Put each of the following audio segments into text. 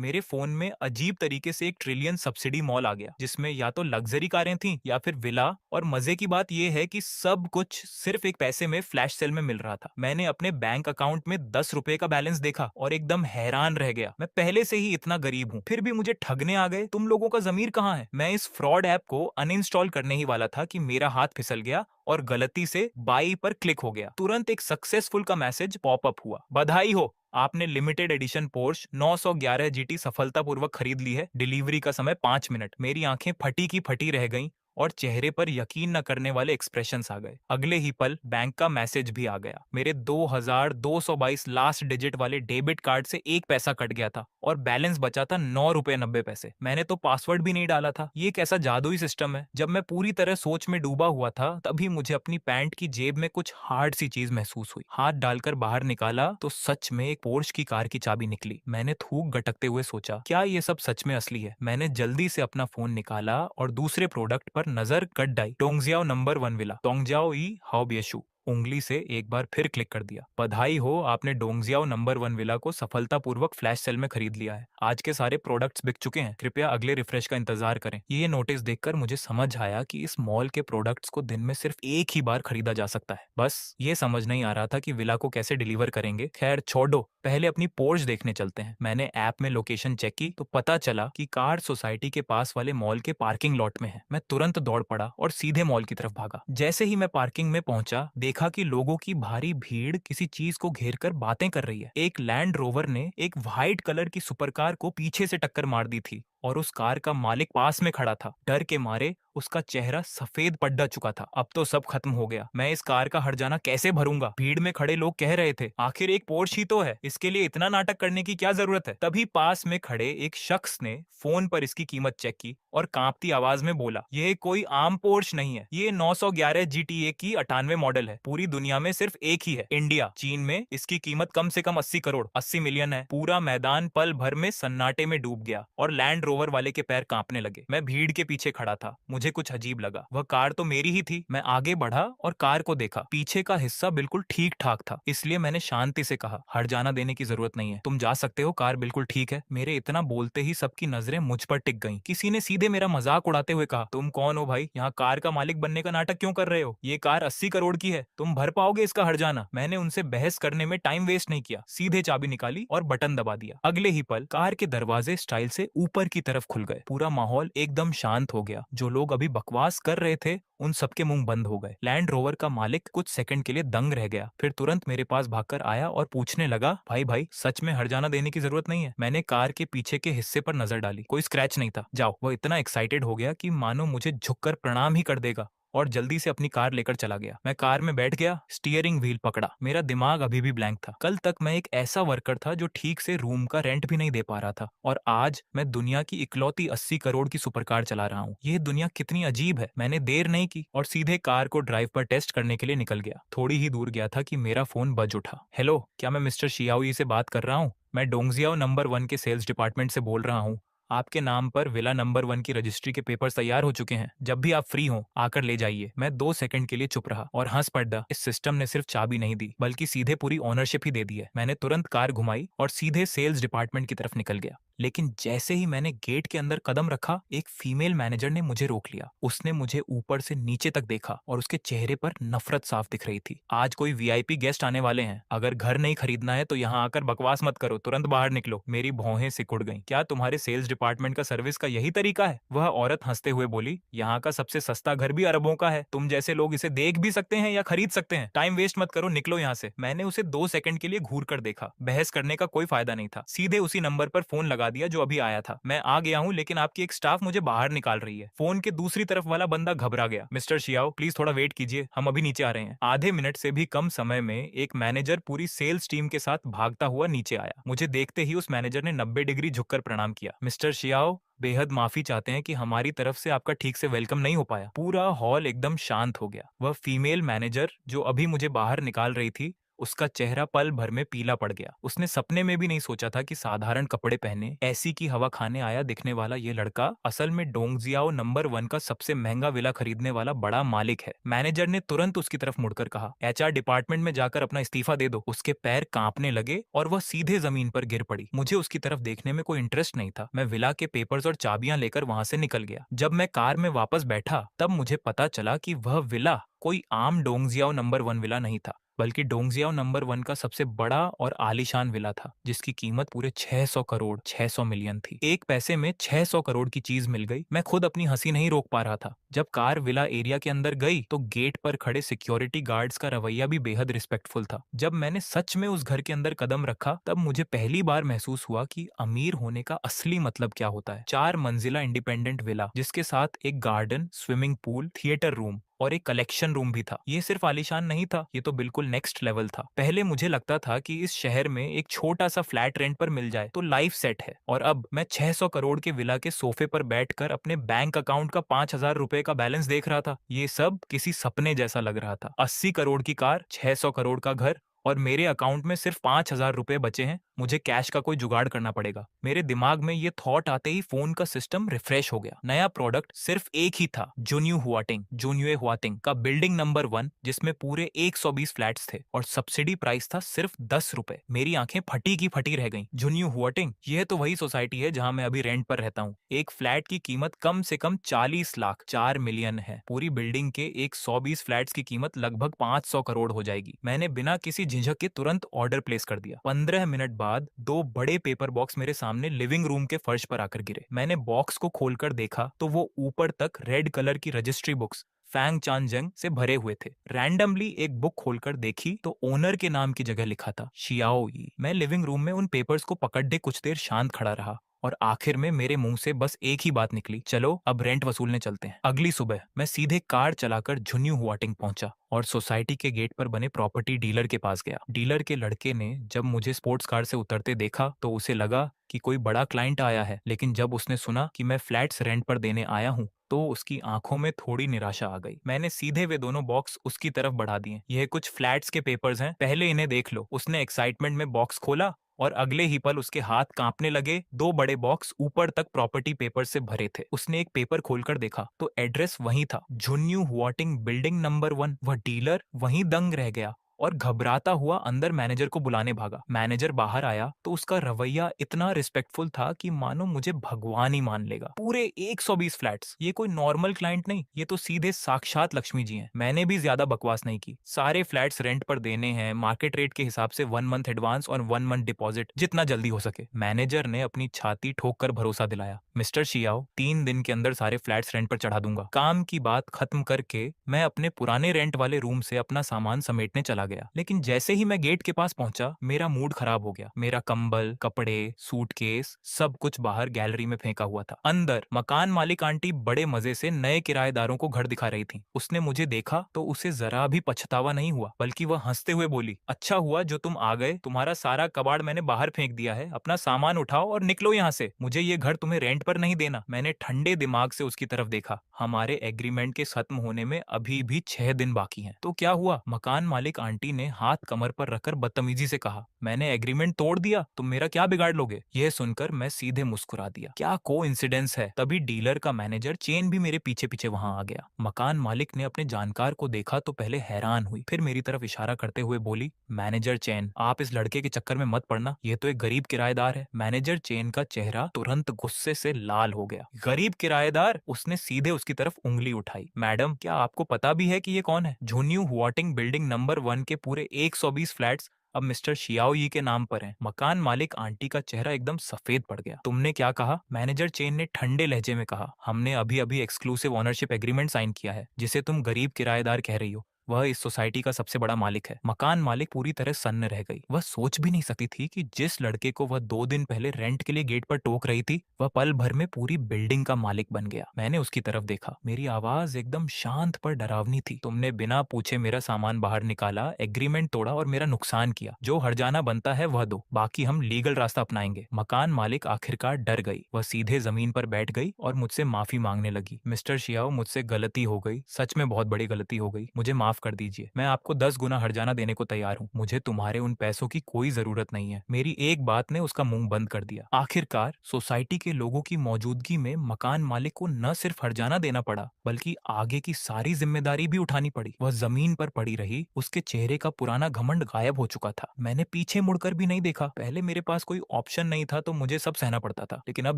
मेरे फोन में अजीब तरीके से एक ट्रिलियन सब्सिडी मॉल आ गया जिसमें या तो लग्जरी कारें थीं या फिर विला। और मजे की बात यह है कि सब कुछ सिर्फ एक पैसे में फ्लैश सेल में मिल रहा था। मैंने अपने बैंक अकाउंट में 10 रुपए का बैलेंस देखा और एकदम हैरान रह गया। मैं पहले से ही इतना गरीब हूँ, फिर भी मुझे ठगने आ गए। तुम लोगों का जमीर कहाँ है? मैं इस फ्रॉड ऐप को अनइंस्टॉल करने ही वाला था कि मेरा हाथ फिसल गया और गलती से बाई पर क्लिक हो गया। तुरंत एक सक्सेसफुल का मैसेज पॉपअप हुआ। बधाई हो, आपने लिमिटेड एडिशन पोर्श 911 जीटी सफलतापूर्वक खरीद ली है। डिलीवरी का समय 5 मिनट। मेरी आंखें फटी की फटी रह गईं और चेहरे पर यकीन न करने वाले एक्सप्रेशंस आ गए। अगले ही पल बैंक का मैसेज भी आ गया। मेरे 2222 लास्ट डिजिट वाले डेबिट कार्ड से एक पैसा कट गया था और बैलेंस बचा था 9 रुपए 90 पैसे। मैंने तो पासवर्ड भी नहीं डाला था। ये कैसा जादुई सिस्टम है? जब मैं पूरी तरह सोच में डूबा हुआ था तभी मुझे अपनी पैंट की जेब में कुछ हार्ड सी चीज महसूस हुई। हाथ डालकर बाहर निकाला तो सच में एक पोर्श की कार की चाबी निकली। मैंने थूक गटकते हुए सोचा, क्या ये सब सच में असली है? मैंने जल्दी से अपना फोन निकाला और दूसरे प्रोडक्ट पर नजर गड्ढाई। टोंगजियाओ नंबर 1 विला, टोंगजियाओ ई हाओबियशु। उंगली से एक बार फिर क्लिक कर दिया। बधाई हो, आपने डोंगजियाओ नंबर 1 विला को सफलतापूर्वक फ्लैश सेल में खरीद लिया है। आज के सारे प्रोडक्ट्स बिक चुके हैं, कृपया अगले रिफ्रेश का इंतजार करें। ये नोटिस देखकर मुझे समझ आया कि इस मॉल के प्रोडक्ट्स को दिन में सिर्फ एक ही बार खरीदा जा सकता है। बस ये समझ नहीं आ रहा था कि विला को कैसे डिलीवर करेंगे। खैर छोड़ो, पहले अपनी पोर्च देखने चलते हैं। मैंने ऐप में लोकेशन चेक की तो पता चला कि कार सोसाइटी के पास वाले मॉल के पार्किंग लॉट में है। मैं तुरंत दौड़ पड़ा और सीधे मॉल की तरफ भागा। जैसे ही मैं पार्किंग में पहुंचा देखा कि लोगों की भारी भीड़ किसी चीज को घेर कर बातें कर रही है। एक लैंड रोवर ने एक व्हाइट कलर की सुपरकार को पीछे से टक्कर मार दी थी और उस कार का मालिक पास में खड़ा था। डर के मारे उसका चेहरा सफेद पड़ चुका था। अब तो सब खत्म हो गया। मैं इस कार का हर्जाना कैसे भरूंगा? भीड़ में खड़े लोग कह रहे थे, आखिर एक पोर्श ही तो है, इसके लिए इतना नाटक करने की क्या जरूरत है? तभी पास में खड़े एक शख्स ने फोन पर इसकी कीमत चेक की और कांपती आवाज में बोला, यह कोई आम पोर्श नहीं है, ये 911 जीटीए की 98 मॉडल है। पूरी दुनिया में सिर्फ एक ही है, इंडिया। चीन में इसकी कीमत कम से कम 80 करोड़ 80 मिलियन है। पूरा मैदान पल भर में सन्नाटे में डूब गया और लैंड रोवर वाले के पैर कांपने लगे। मैं भीड़ के पीछे खड़ा था। मुझे कुछ अजीब लगा। वह कार तो मेरी ही थी। मैं आगे बढ़ा और कार को देखा। पीछे का हिस्सा बिल्कुल ठीक ठाक था, इसलिए मैंने शांति से कहा, हर्जाना देने की जरूरत नहीं है, तुम जा सकते हो, कार बिल्कुल ठीक है। मेरे इतना बोलते ही सबकी नजरें मुझ पर टिक गईं। किसी ने सीधे मेरा मजाक उड़ाते हुए कहा, तुम कौन हो भाई? यहाँ कार का मालिक बनने का नाटक क्यों कर रहे हो? ये कार 80 करोड़ की है, तुम भर पाओगे इसका हर्जाना? मैंने उनसे बहस करने में टाइम वेस्ट नहीं किया, सीधे चाबी निकाली और बटन दबा दिया। अगले ही पल कार के दरवाजे स्टाइल से ऊपर की तरफ खुल गए। पूरा माहौल एकदम शांत हो गया। जो लोग अभी बकवास कर रहे थे उन सबके मुंह बंद हो गए। लैंड रोवर का मालिक कुछ सेकंड के लिए दंग रह गया, फिर तुरंत मेरे पास भागकर आया और पूछने लगा, भाई भाई सच में हर्जाना देने की जरूरत नहीं है? मैंने कार के पीछे के हिस्से पर नजर डाली, कोई स्क्रैच नहीं था। जाओ। वो इतना एक्साइटेड हो गया कि मानो मुझे झुककर प्रणाम ही कर देगा और जल्दी से अपनी कार लेकर चला गया। मैं कार में बैठ गया, स्टीयरिंग व्हील पकड़ा। मेरा दिमाग अभी भी ब्लैंक था। कल तक मैं एक ऐसा वर्कर था जो ठीक से रूम का रेंट भी नहीं दे पा रहा था और आज मैं दुनिया की इकलौती 80 करोड़ की सुपरकार चला रहा हूँ। ये दुनिया कितनी अजीब है। मैंने देर नहीं की और सीधे कार को ड्राइव पर टेस्ट करने के लिए निकल गया। थोड़ी ही दूर गया था कि मेरा फोन बज उठा। हेलो, क्या मैं मिस्टर शियाओई से बात कर रहा हूँ? मैं डोंगजियाओ नंबर 1 के सेल्स डिपार्टमेंट से बोल रहा हूँ। आपके नाम पर विला नंबर 1 की रजिस्ट्री के पेपर्स तैयार हो चुके हैं। जब भी आप फ्री हो आकर ले जाइए। मैं 2 सेकंड के लिए चुप रहा और हंस पड़ा। इस सिस्टम ने सिर्फ चाबी नहीं दी बल्कि सीधे पूरी ओनरशिप ही दे दी है। मैंने तुरंत कार घुमाई और सीधे सेल्स डिपार्टमेंट की तरफ निकल गया। लेकिन जैसे ही मैंने गेट के अंदर कदम रखा एक फीमेल मैनेजर ने मुझे रोक लिया। उसने मुझे ऊपर से नीचे तक देखा और उसके चेहरे पर नफरत साफ दिख रही थी। आज कोई वीआईपी गेस्ट आने वाले हैं, अगर घर नहीं खरीदना है तो यहाँ आकर बकवास मत करो, तुरंत बाहर निकलो। मेरी भौहें सिकुड़ गईं। क्या तुम्हारे सेल्स डिपार्टमेंट का सर्विस का यही तरीका है? वह औरत हंसते हुए बोली, यहाँ का सबसे सस्ता घर भी अरबों का है, तुम जैसे लोग इसे देख भी सकते हैं या खरीद सकते हैं। टाइम वेस्ट मत करो, निकलो यहाँ से। मैंने उसे 2 सेकंड के लिए घूर कर देखा। बहस करने का कोई फायदा नहीं था। सीधे उसी नंबर पर फोन लगा दिया जो अभी आया था। मैं आ गया हूँ लेकिन आपकी एक स्टाफ मुझे बाहर निकाल रही है। फोन के दूसरी तरफ वाला बंदा घबरा गया। मिस्टर शियाओ प्लीज थोड़ा वेट कीजिए, हम अभी नीचे आ रहे हैं। आधे मिनट से भी कम समय में एक मैनेजर पूरी सेल्स टीम के साथ भागता हुआ नीचे आया। मुझे देखते ही उस मैनेजर ने 90 डिग्री झुककर प्रणाम किया। मिस्टर शियाओ, बेहद माफी चाहते हैं कि हमारी तरफ से आपका ठीक से वेलकम नहीं हो पाया। पूरा हॉल एकदम शांत हो गया। वह फीमेल मैनेजर जो अभी मुझे बाहर निकाल रही थी उसका चेहरा पल भर में पीला पड़ गया। उसने सपने में भी नहीं सोचा था कि साधारण कपड़े पहने ऐसी की हवा खाने आया दिखने वाला ये लड़का असल में डोंगजियाओ नंबर 1 का सबसे महंगा विला खरीदने वाला बड़ा मालिक है। मैनेजर ने तुरंत उसकी तरफ मुड़कर कहा, एचआर डिपार्टमेंट में जाकर अपना इस्तीफा दे दो। उसके पैर कांपने लगे और वह सीधे जमीन पर गिर पड़ी। मुझे उसकी तरफ देखने में कोई इंटरेस्ट नहीं था। मैं विला के पेपर्स और चाबियां लेकर वहां से निकल गया। जब मैं कार में वापस बैठा तब मुझे पता चला कि वह विला कोई आम डोंगजियाओ नंबर 1 विला नहीं था, बल्कि डोंगजियाओ नंबर 1 का सबसे बड़ा और आलीशान विला था, जिसकी कीमत पूरे 600 करोड़ 600 मिलियन थी। एक पैसे में 600 करोड़ की चीज मिल गई। मैं खुद अपनी हंसी नहीं रोक पा रहा था। जब कार विला एरिया के अंदर गई तो गेट पर खड़े सिक्योरिटी गार्ड्स का रवैया भी बेहद रिस्पेक्टफुल था। जब मैंने सच में उस घर के अंदर कदम रखा तब मुझे पहली बार महसूस हुआ कि अमीर होने का असली मतलब क्या होता है। 4 मंजिला इंडिपेंडेंट विला जिसके साथ एक garden, swimming pool, theatre room और एक कलेक्शन रूम भी था। ये सिर्फ आलीशान नहीं था, ये तो बिल्कुल नेक्स्ट लेवल था। पहले मुझे लगता था कि इस शहर में एक छोटा सा फ्लैट रेंट पर मिल जाए तो लाइफ सेट है, और अब मैं 600 करोड़ के विला के सोफे पर बैठकर अपने बैंक अकाउंट का 5,000 रुपए का बैलेंस देख रहा था। ये सब किसी सपने जैसा लग रहा था। 80 करोड़ की कार, 600 करोड़ का घर और मेरे अकाउंट में सिर्फ 5,000 रुपए बचे हैं। मुझे कैश का कोई जुगाड़ करना पड़ेगा। मेरे दिमाग में ये थॉट आते ही फोन का सिस्टम रिफ्रेश हो गया। नया प्रोडक्ट सिर्फ एक ही था, जुन्युए हुआटिंग का बिल्डिंग नंबर 1, जिसमें पूरे 120 फ्लैट्स थे और सब्सिडी प्राइस था सिर्फ 10 रुपए। मेरी आंखें फटी की फटी रह गईं। जुन्यू हुआटिंग, यह तो वही सोसाइटी है जहां मैं अभी रेंट पर रहता हूँ। एक फ्लैट की कीमत कम से कम 40 लाख 4 मिलियन है। पूरी बिल्डिंग के 120 फ्लैट्स की कीमत लगभग 500 करोड़ हो जाएगी। मैंने बिना किसी झिझक के तुरंत ऑर्डर प्लेस कर दिया। 15 मिनट बाद 2 बड़े पेपर बॉक्स मेरे सामने लिविंग रूम के फर्श पर आकर गिरे। मैंने बॉक्स को खोलकर देखा तो वो ऊपर तक रेड कलर की रजिस्ट्री बुक्स फैंग चानजंग से भरे हुए थे। रैंडमली एक बुक खोलकर देखी तो ओनर के नाम की जगह लिखा था शियाओ यी। मैं लिविंग रूम में उन पेपर्स को पकड़े कुछ देर शांत खड़ा रहा और आखिर में मेरे मुंह से बस एक ही बात निकली, चलो अब रेंट वसूलने चलते हैं। अगली सुबह मैं सीधे कार चलाकर झुन्यू हुआटिंग पहुंचा और सोसाइटी के गेट पर बने प्रॉपर्टी डीलर के पास गया। डीलर के लड़के ने जब मुझे स्पोर्ट्स कार से उतरते देखा तो उसे लगा कि कोई बड़ा क्लाइंट आया है, लेकिन जब उसने सुना कि मैं फ्लैट्स रेंट पर देने आया हूँ तो उसकी आंखों में थोड़ी निराशा आ गई। मैंने सीधे वे दोनों बॉक्स उसकी तरफ बढ़ा दिए। यह कुछ फ्लैट्स के पेपर्स हैं, पहले इन्हें देख लो। उसने एक्साइटमेंट में बॉक्स खोला और अगले ही पल उसके हाथ कांपने लगे। 2 बड़े बॉक्स ऊपर तक प्रॉपर्टी पेपर से भरे थे। उसने एक पेपर खोलकर देखा तो एड्रेस वही था, झुन्यू हुआटिंग बिल्डिंग नंबर 1। वह डीलर वहीं दंग रह गया और घबराता हुआ अंदर मैनेजर को बुलाने भागा। मैनेजर बाहर आया तो उसका रवैया इतना रिस्पेक्टफुल था कि मानो मुझे भगवान ही मान लेगा। पूरे 120 फ्लैट्स, ये कोई नॉर्मल क्लाइंट नहीं, ये तो सीधे साक्षात लक्ष्मी जी हैं। मैंने भी ज्यादा बकवास नहीं की। सारे फ्लैट्स रेंट पर देने हैं, मार्केट रेट के हिसाब से 1 मंथ एडवांस और 1 मंथ डिपॉजिट, जितना जल्दी हो सके। मैनेजर ने अपनी छाती ठोक कर भरोसा दिलाया, मिस्टर शियाओ 3 दिन के अंदर सारे फ्लैट्स रेंट पर चढ़ा दूंगा। काम की बात खत्म करके मैं अपने पुराने रेंट वाले रूम से अपना सामान समेटने चला गया। लेकिन जैसे ही मैं गेट के पास पहुंचा मेरा मूड खराब हो गया। मेरा कंबल, कपड़े, सूटकेस सब कुछ बाहर गैलरी में फेंका हुआ था। अंदर मकान मालिक आंटी बड़े मजे से नए किराएदारों को घर दिखा रही थी। उसने मुझे देखा तो उसे जरा भी पछतावा नहीं हुआ, बल्कि वह हंसते हुए बोली, अच्छा हुआ जो तुम आ गए, तुम्हारा सारा कबाड़ मैंने बाहर फेंक दिया है। अपना सामान उठाओ और निकलो यहाँ से, मुझे ये घर तुम्हें रेंट पर नहीं देना। मैंने ठंडे दिमाग से उसकी तरफ देखा। हमारे एग्रीमेंट के खत्म होने में अभी भी 6 दिन बाकी हैं। तो क्या हुआ? मकान मालिक आंटी ने हाथ कमर पर रखकर बदतमीजी से कहा, मैंने एग्रीमेंट तोड़ दिया, तुम मेरा क्या बिगाड़ लोगे? यह सुनकर मैं सीधे मुस्कुरा दिया। क्या कोइंसिडेंस है। तभी डीलर का मैनेजर चेन भी मेरे पीछे पीछे वहां आ गया। मकान मालिक ने अपने जानकार को देखा तो पहले हैरान हुई, फिर मेरी तरफ इशारा करते हुए बोली, मैनेजर चेन, आप इस लड़के के चक्कर में मत पड़ना, ये तो एक गरीब किराएदार है। मैनेजर चेन का चेहरा तुरंत गुस्से से लाल हो गया। गरीब किराएदार? उसने सीधे उसकी तरफ उंगली उठाई। मैडम, क्या आपको पता भी है कि ये कौन है? झुन्यू हुआटिंग बिल्डिंग नंबर 1 के पूरे 120 फ्लैट्स अब मिस्टर शियाओ यी के नाम पर हैं। मकान मालिक आंटी का चेहरा एकदम सफेद पड़ गया। तुमने क्या कहा? मैनेजर चेन ने ठंडे लहजे में कहा, हमने अभी अभी एक्सक्लूसिव ओनरशिप एग्रीमेंट साइन किया है। जिसे तुम गरीब किराएदार कह रही हो, वह इस सोसाइटी का सबसे बड़ा मालिक है। मकान मालिक पूरी तरह सन्न रह गई। वह सोच भी नहीं सकती थी कि जिस लड़के को वह 2 दिन पहले रेंट के लिए गेट पर टोक रही थी, वह पल भर में पूरी बिल्डिंग का मालिक बन गया। मैंने उसकी तरफ देखा। मेरी आवाज एकदम शांत पर डरावनी थी। तुमने बिना पूछे मेरा सामान बाहर निकाला, एग्रीमेंट तोड़ा और मेरा नुकसान किया। जो हर्जाना बनता है वह दो, बाकी हम लीगल रास्ता अपनाएंगे। मकान मालिक आखिरकार डर गई। वह सीधे जमीन पर बैठ गई और मुझसे माफी मांगने लगी। मिस्टर शियाओ, मुझसे गलती हो गई, सच में बहुत बड़ी गलती हो गई, मुझे माफ माफ कर दीजिए, मैं आपको 10 गुना हर्जाना देने को तैयार हूँ, मुझे तुम्हारे उन पैसों की कोई जरूरत नहीं है। मेरी एक बात ने उसका मुंह बंद कर दिया। आखिरकार सोसाइटी के लोगों की मौजूदगी में मकान मालिक को न सिर्फ हर्जाना देना पड़ा, बल्कि आगे की सारी जिम्मेदारी भी उठानी पड़ी। वह जमीन पर पड़ी रही, उसके चेहरे का पुराना घमंड गायब हो चुका था। मैंने पीछे मुड़कर भी नहीं देखा। पहले मेरे पास कोई ऑप्शन नहीं था तो मुझे सब सहना पड़ता था, लेकिन अब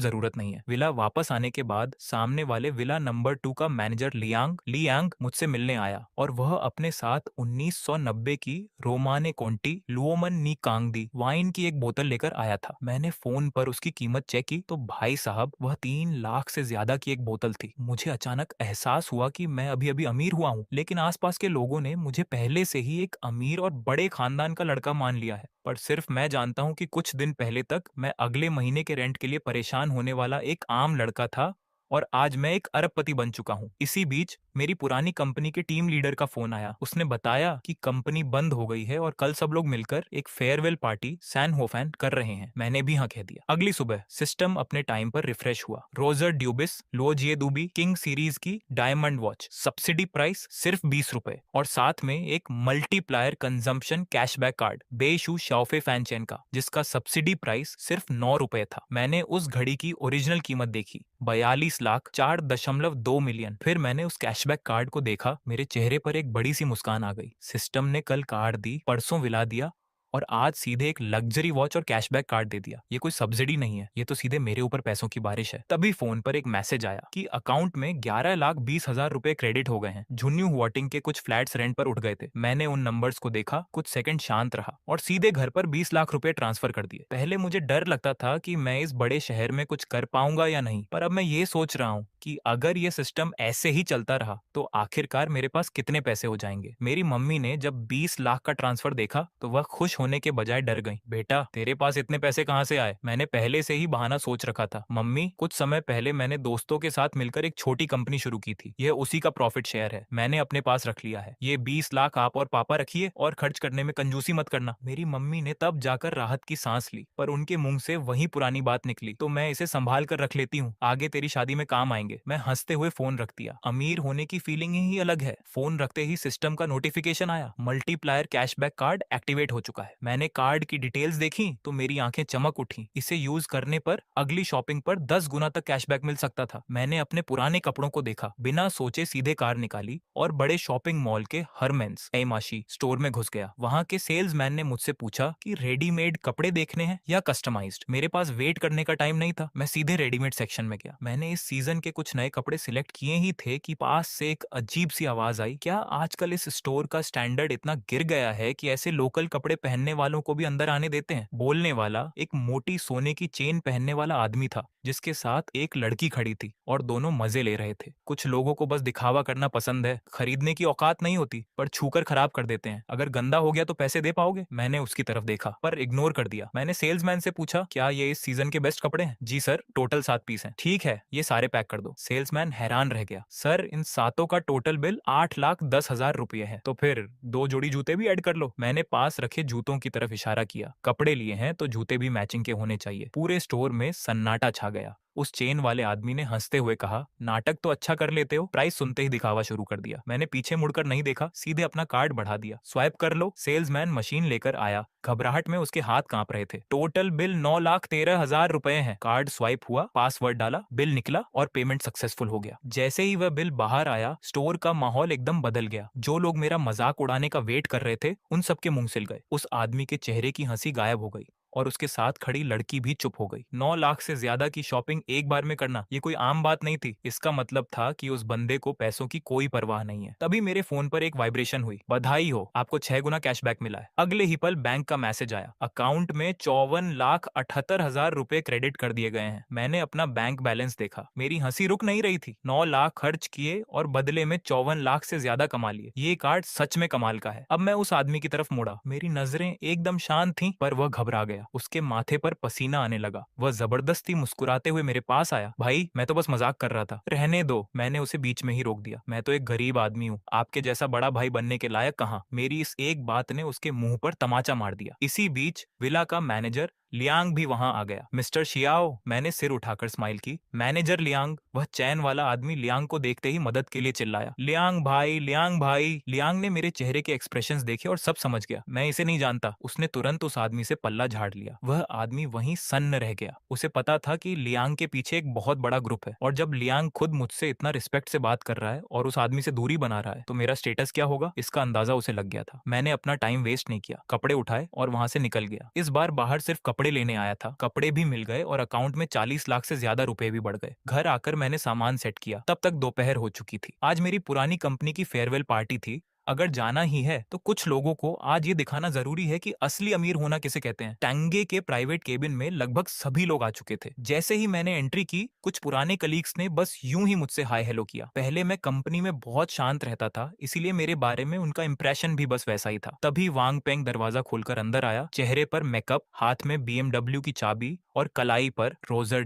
जरूरत नहीं है। विला वापस आने के बाद सामने वाले विला नंबर 2 का मैनेजर लियांग मुझसे मिलने आया, और वह अपने साथ 1990 की रोमाने कोंटी लुओमन नी कांगदी वाइन की एक बोतल लेकर आया था। मैंने फोन पर उसकी कीमत चेक की तो भाई साहब, वह 3 लाख से ज्यादा की एक बोतल थी। मुझे अचानक एहसास हुआ कि मैं अभी अभी अमीर हुआ हूँ, लेकिन आसपास के लोगों ने मुझे पहले से ही एक अमीर और बड़े खानदान का लड़का मान लिया है। पर सिर्फ मैं जानता हूँ कि कुछ दिन पहले तक मैं अगले महीने के रेंट के लिए परेशान होने वाला एक आम लड़का था, और आज मैं एक अरबपति बन चुका हूँ। इसी बीच मेरी पुरानी कंपनी के टीम लीडर का फोन आया। उसने बताया कि कंपनी बंद हो गई है और कल सब लोग मिलकर एक फेयरवेल पार्टी सैन होफैन कर रहे हैं। मैंने भी हाँ कह दिया। अगली सुबह सिस्टम अपने टाइम पर रिफ्रेश हुआ। रोजर ड्यूबिस लोजिए दूबी किंग सीरीज की डायमंड वॉच, सब्सिडी प्राइस सिर्फ 20 रुपए, और साथ में एक मल्टीप्लायर कंजम्पशन कैशबैक कार्ड बेशू शाओफे फैनचेन का, जिसका सब्सिडी प्राइस सिर्फ 9 रुपए था। मैंने उस घड़ी की ओरिजिनल कीमत देखी, 42,04.2 मिलियन। फिर मैंने उस कैशबैक कार्ड को देखा, मेरे चेहरे पर एक बड़ी सी मुस्कान आ गई। सिस्टम ने कल कार्ड दी, परसों विला दिया, और आज सीधे एक लग्जरी वॉच और कैशबैक कार्ड दे दिया। ये कोई सब्सिडी नहीं है, ये तो सीधे मेरे ऊपर पैसों की बारिश है। तभी फोन पर एक मैसेज आया कि अकाउंट में 11,20,000 रुपए क्रेडिट हो गए हैं। झुन्नू हुआटिंग के कुछ फ्लैट्स रेंट पर उठ गए थे। मैंने उन नंबर्स को देखा, कुछ सेकंड शांत रहा, और सीधे घर पर 20 लाख रुपए ट्रांसफर कर दिए। पहले मुझे डर लगता था कि मैं इस बड़े शहर में कुछ कर पाऊंगा या नहीं, पर अब मैं ये सोच रहा हूँ कि अगर ये सिस्टम ऐसे ही चलता रहा तो आखिरकार मेरे पास कितने पैसे हो जाएंगे। मेरी मम्मी ने जब 20 लाख का ट्रांसफर देखा तो वह खुश होने के बजाय डर गई। बेटा, तेरे पास इतने पैसे कहाँ से आए? मैंने पहले से ही बहाना सोच रखा था। मम्मी, कुछ समय पहले मैंने दोस्तों के साथ मिलकर एक छोटी कंपनी शुरू की थी, यह उसी का प्रॉफिट शेयर है, मैंने अपने पास रख लिया है। ये 20 लाख आप और पापा रखिए, और खर्च करने में कंजूसी मत करना। मेरी मम्मी ने तब जाकर राहत की सांस ली, पर उनके मुंह से वही पुरानी बात निकली, तो मैं इसे संभाल कर रख लेती हूँ, आगे तेरी शादी में काम आएंगे। मैं हंसते हुए फोन रख दिया। अमीर होने की फीलिंग ही अलग है। फोन रखते ही सिस्टम का नोटिफिकेशन आया, मल्टीप्लायर कैशबैक कार्ड एक्टिवेट हो चुका है। मैंने कार्ड की डिटेल्स देखी तो मेरी आंखें चमक उठी। इसे यूज करने पर अगली शॉपिंग पर 10 गुना तक कैशबैक मिल सकता था। मैंने अपने पुराने कपड़ों को देखा, बिना सोचे सीधे कार निकाली और बड़े शॉपिंग मॉल के हरमेंस एमाशी स्टोर में घुस गया। वहां के सेल्समैन ने मुझसे पूछा कि रेडीमेड कपड़े देखने हैं या कस्टमाइज्ड। मेरे पास वेट करने का टाइम नहीं था, मैं सीधे रेडीमेड सेक्शन में गया। मैंने इस सीजन के कुछ नए कपड़े सिलेक्ट किए ही थे कि पास से एक अजीब सी आवाज आई, क्या आजकल इस स्टोर का स्टैंडर्ड इतना गिर गया है कि ऐसे लोकल कपड़े पहनने वालों को भी अंदर आने देते हैं? बोलने वाला एक मोटी सोने की चेन पहनने वाला आदमी था, जिसके साथ एक लड़की खड़ी थी, और दोनों मजे ले रहे थे। कुछ लोगों को बस दिखावा करना पसंद है, खरीदने की औकात नहीं होती, पर छूकर खराब कर देते हैं। अगर गंदा हो गया तो पैसे दे पाओगे? मैंने उसकी तरफ देखा पर इग्नोर कर दिया। मैंने सेल्समैन से पूछा, क्या ये इस सीजन के बेस्ट कपड़े हैं? जी सर, टोटल 7 पीस हैं। ठीक है, ये सारे पैक कर दो। सेल्समैन हैरान रह गया। सर, इन सातों का टोटल बिल 8,10,000 रुपये है। तो फिर 2 जोड़ी जूते भी ऐड कर लो। मैंने पास रखे जूतों की तरफ इशारा किया। कपड़े लिए हैं तो जूते भी मैचिंग के होने चाहिए। पूरे स्टोर में सन्नाटा छा गया। उस चेन वाले आदमी ने हंसते हुए कहा, नाटक तो अच्छा कर लेते हो। प्राइस सुनते ही दिखावा शुरू कर दिया। मैंने पीछे मुड़कर नहीं देखा, सीधे अपना कार्ड बढ़ा दिया। स्वाइप कर लो। सेल्समैन मशीन लेकर आया। घबराहट में उसके हाथ कांप रहे थे। टोटल बिल 9,13,000 रुपए है। कार्ड स्वाइप हुआ, पासवर्ड डाला, बिल निकला और पेमेंट सक्सेसफुल हो गया। जैसे ही वह बिल बाहर आया, स्टोर का माहौल एकदम बदल गया। जो लोग मेरा मजाक उड़ाने का वेट कर रहे थे, उन सबके मुंह सिल गए। उस आदमी के चेहरे की हंसी गायब हो गई, और उसके साथ खड़ी लड़की भी चुप हो गई। 9 लाख से ज्यादा की शॉपिंग एक बार में करना ये कोई आम बात नहीं थी। इसका मतलब था कि उस बंदे को पैसों की कोई परवाह नहीं है। तभी मेरे फोन पर एक वाइब्रेशन हुई। बधाई हो, आपको 6 गुना कैशबैक मिला है। अगले ही पल बैंक का मैसेज आया, अकाउंट में 54,78,000 रुपए क्रेडिट कर दिए गए हैं। मैंने अपना बैंक बैलेंस देखा, मेरी हंसी रुक नहीं रही थी। 9 लाख खर्च किए और बदले में 54 लाख से ज्यादा कमा लिए। ये कार्ड सच में कमाल का है। अब मैं उस आदमी की तरफ मुड़ा। मेरी नजरें एकदम शांत थीं, पर वह घबरा गया। उसके माथे पर पसीना आने लगा। वह जबरदस्ती मुस्कुराते हुए मेरे पास आया। भाई, मैं तो बस मजाक कर रहा था। रहने दो। मैंने उसे बीच में ही रोक दिया। मैं तो एक गरीब आदमी हूँ, आपके जैसा बड़ा भाई बनने के लायक कहाँ। मेरी इस एक बात ने उसके मुंह पर तमाचा मार दिया। इसी बीच विला का मैनेजर लियांग भी वहां आ गया। मिस्टर शियाओ, मैंने सिर उठाकर स्माइल की। मैनेजर लियांग, वह चैन वाला आदमी लियांग को देखते ही मदद के लिए चिल्लाया, लियांग भाई, लियांग भाई। लियांग ने मेरे चेहरे के एक्सप्रेशंस देखे और सब समझ गया। मैं इसे नहीं जानता। उसने तुरंत उस आदमी से पल्ला झाड़ लिया। वह आदमी वहीं सन्न रह गया। उसे पता था कि लियांग के पीछे एक बहुत बड़ा ग्रुप है, और जब लियांग खुद मुझसे इतना रिस्पेक्ट से बात कर रहा है और उस आदमी से दूरी बना रहा है, तो मेरा स्टेटस क्या होगा, इसका अंदाजा उसे लग गया था। मैंने अपना टाइम वेस्ट नहीं किया, कपड़े उठाए और वहां से निकल गया। इस बार बाहर सिर्फ कपड़े लेने आया था। कपड़े भी मिल गए और अकाउंट में 40 लाख से ज्यादा रुपए भी बढ़ गए। घर आकर मैंने सामान सेट किया। तब तक दोपहर हो चुकी थी। आज मेरी पुरानी कंपनी की फेयरवेल पार्टी थी। अगर जाना ही है तो कुछ लोगों को आज ये दिखाना जरूरी है कि असली अमीर होना किसे कहते हैं। टैंगे के प्राइवेट केबिन में लगभग सभी लोग आ चुके थे। जैसे ही मैंने एंट्री की, कुछ पुराने कलीग्स ने बस यूं ही मुझसे हाय हेलो किया। पहले मैं कंपनी में बहुत शांत रहता था, इसीलिए मेरे बारे में उनका इंप्रेशन भी बस वैसा ही था। तभी वांग पेंग दरवाजा खोलकर अंदर आया। चेहरे पर मेकअप, हाथ में BMW की चाबी और कलाई पर रोजर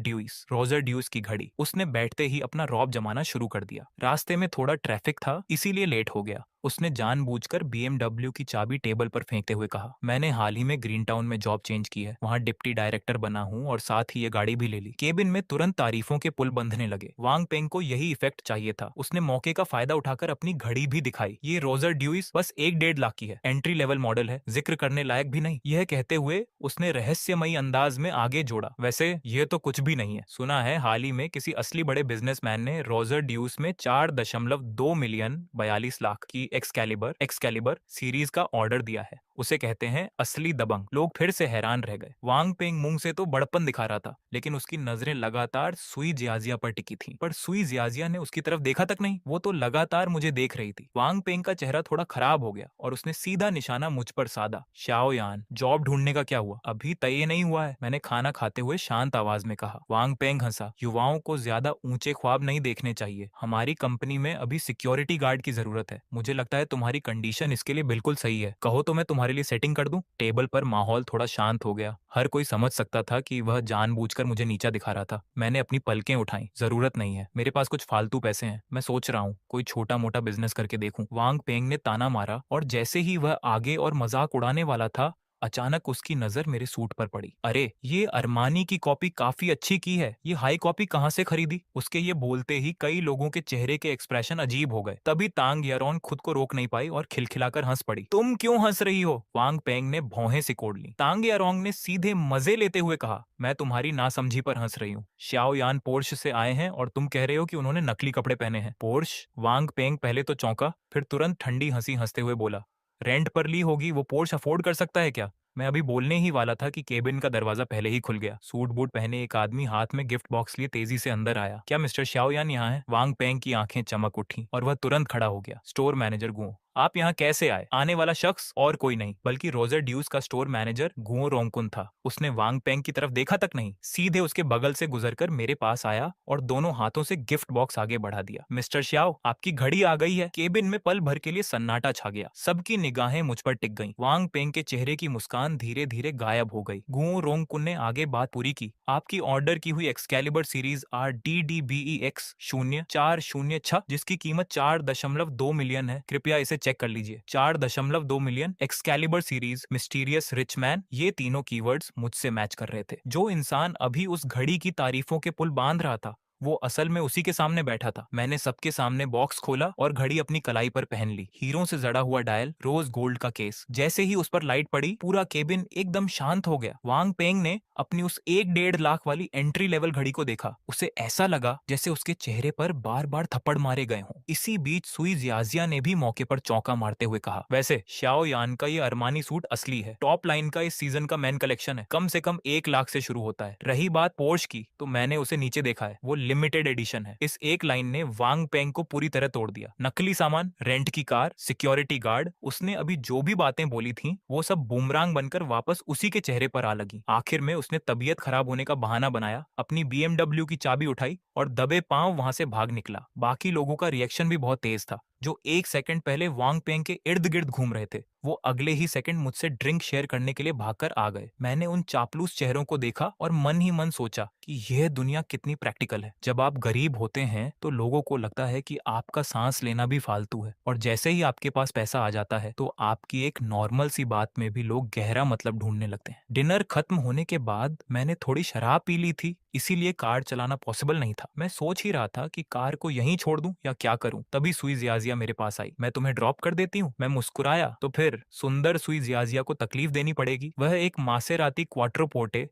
ड्यूस की घड़ी। उसने बैठते ही अपना रौब जमाना शुरू कर दिया। रास्ते में थोड़ा ट्रैफिक था, इसीलिए लेट हो गया। उसने जानबूझकर BMW की चाबी टेबल पर फेंकते हुए कहा, मैंने हाल ही में ग्रीन टाउन में जॉब चेंज की है, वहाँ डिप्टी डायरेक्टर बना हूँ और साथ ही ये गाड़ी भी ले ली। केबिन में तुरंत तारीफों के पुल बंधने लगे। वांग पेंग को यही इफेक्ट चाहिए था। उसने मौके का फायदा उठाकर अपनी घड़ी भी दिखाई। ये रोजर ड्यूस बस 1-1.5 लाख की है, एंट्री लेवल मॉडल है, जिक्र करने लायक भी नहीं। यह कहते हुए उसने रहस्यमयी अंदाज में आगे जोड़ा, वैसे ये तो कुछ भी नहीं है। सुना है हाल ही में किसी असली बड़े बिजनेसमैन ने रोजर ड्यूस में 4.2 मिलियन 42 लाख की एक्सकैलिबर सीरीज का ऑर्डर दिया है। उसे कहते हैं असली दबंग। लोग फिर से हैरान रह गए। वांग पेंग मुंह से तो बड़पन दिखा रहा था, लेकिन उसकी नजरें लगातार सुई जियाजिया पर टिकी थीं। पर सुई जियाजिया ने उसकी तरफ देखा तक नहीं, वो तो लगातार मुझे देख रही थी। वांग पेंग का चेहरा थोड़ा खराब हो गया और उसने सीधा निशाना मुझ पर साधा। शाओयान, जॉब ढूंढने का क्या हुआ? अभी तय नहीं हुआ है, मैंने खाना खाते हुए शांत आवाज में कहा। वांग पेंग हंसा। युवाओं को ज्यादा ऊंचे ख्वाब नहीं देखने चाहिए। हमारी कंपनी में अभी सिक्योरिटी गार्ड की जरूरत है। मुझे लगता है तुम्हारी कंडीशन इसके लिए बिल्कुल सही है। कहो तो मैं तुम्हारे लिए सेटिंग कर दूं? टेबल पर माहौल थोड़ा शांत हो गया। हर कोई समझ सकता था कि वह जानबूझकर मुझे नीचा दिखा रहा था। मैंने अपनी पलकें उठाई। जरूरत नहीं है, मेरे पास कुछ फालतू पैसे हैं। मैं सोच रहा हूँ कोई छोटा मोटा बिजनेस करके देखूं। वांग पेंग ने ताना मारा और जैसे ही वह आगे और मजाक उड़ाने वाला था, अचानक उसकी नजर मेरे सूट पर पड़ी। अरे, ये अरमानी की कॉपी काफी अच्छी की है, ये हाई कॉपी कहाँ से खरीदी? उसके ये बोलते ही कई लोगों के चेहरे के एक्सप्रेशन अजीब हो गए। तभी तांग यारोन खुद को रोक नहीं पाई और खिलखिलाकर हंस पड़ी। तुम क्यों हंस रही हो? वांग पेंग ने भौहें सिकोड़ ली। तांग यारोंग ने सीधे मजे लेते हुए कहा, मैं तुम्हारी नासमझी पर हंस रही हूँ। श्याओ यान पोर्श से आए हैं और तुम कह रहे हो कि उन्होंने नकली कपड़े पहने हैं। पोर्श? वांग पेंग पहले तो चौंका, फिर तुरंत ठंडी हंसी हंसते हुए बोला, रेंट पर ली होगी, वो पोर्श अफोर्ड कर सकता है क्या? मैं अभी बोलने ही वाला था कि केबिन का दरवाजा पहले ही खुल गया। सूट बूट पहने एक आदमी हाथ में गिफ्ट बॉक्स लिए तेजी से अंदर आया। क्या मिस्टर शाओयान यहाँ है? वांग पेंग की आंखें चमक उठी और वह तुरंत खड़ा हो गया। स्टोर मैनेजर गुओ, आप यहाँ कैसे आए? आने वाला शख्स और कोई नहीं बल्कि रोजर ड्यूस का स्टोर मैनेजर गुओ रोंगकुन था। उसने वांग पेंग की तरफ देखा तक नहीं, सीधे उसके बगल से गुजरकर मेरे पास आया और दोनों हाथों से गिफ्ट बॉक्स आगे बढ़ा दिया। मिस्टर श्याओ, आपकी घड़ी आ गई है। केबिन में पल भर के लिए सन्नाटा छा गया। सबकी निगाहें मुझ पर टिक गईं। वांग पेंग के चेहरे की मुस्कान धीरे धीरे गायब हो गई। गुओ रोंगकुन ने आगे बात पूरी की। आपकी ऑर्डर की हुई एक्सकैलिबर सीरीज RDDBEX 0406, जिसकी कीमत 4.2 मिलियन है, कृपया इसे चेक कर लीजिए। 4.2 million, Excalibur series, mysterious rich man, ये तीनों कीवर्ड्स मुझसे मैच कर रहे थे। जो इंसान अभी उस घड़ी की तारीफों के पुल बांध रहा था, वो असल में उसी के सामने बैठा था। मैंने सबके सामने बॉक्स खोला और घड़ी अपनी कलाई पर पहन ली। हीरों से जड़ा हुआ डायल, रोज गोल्ड का केस। जैसे ही उस पर लाइट पड़ी, पूरा केबिन एकदम शांत हो गया। वांग पेंग ने अपनी उस 1-1.5 लाख वाली एंट्री लेवल घड़ी को देखा। उसे ऐसा लगा जैसे उसके चेहरे पर बार बार थप्पड़ मारे गए हों। इसी बीच सुई जियाजिया ने भी मौके पर चौंका मारते हुए कहा, वैसे श्याओ यान का ये अरमानी सूट असली है, टॉप लाइन का इस सीजन का मैन कलेक्शन है, कम से कम 1 लाख से शुरू होता है। रही बात पोर्श की, तो मैंने उसे नीचे देखा है, वो लिमिटेड एडिशन है। इस एक लाइन ने वांग पेंग को पूरी तरह तोड़ दिया। नकली सामान, रेंट की कार, सिक्योरिटी गार्ड, उसने अभी जो भी बातें बोली थीं, वो सब बूमरांग बनकर वापस उसी के चेहरे पर आ लगी। आखिर में उसने तबीयत खराब होने का बहाना बनाया, अपनी BMW की चाबी उठाई और दबे पांव वहां से भाग निकला। बाकी लोगों का रिएक्शन भी बहुत तेज था। जो 1 सेकंड पहले वांग पेंग के इर्द गिर्द घूम रहे थे, वो अगले ही सेकंड मुझसे ड्रिंक शेयर करने के लिए भागकर आ गए। मैंने उन चापलूस चेहरों को देखा और मन ही मन सोचा कि यह दुनिया कितनी प्रैक्टिकल है। जब आप गरीब होते हैं तो लोगों को लगता है कि आपका सांस लेना भी फालतू है, और जैसे ही आपके पास पैसा आ जाता है तो आपकी एक नॉर्मल सी बात में भी लोग गहरा मतलब ढूंढने लगते हैं। डिनर खत्म होने के बाद मैंने थोड़ी शराब पी ली थी, इसीलिए कार चलाना पॉसिबल नहीं था। मैं सोच ही रहा था कि कार को यहीं छोड़ दूं या क्या करूं, तभी सुई जियाजिया मेरे पास आई। मैं तुम्हें ड्रॉप कर देती हूँ। मैं मुस्कुराया तो फिर सुंदर सुई जियाजिया को तकलीफ देनी पड़ेगी। वह एक मासेराटी क्वाट्रोपोर्टे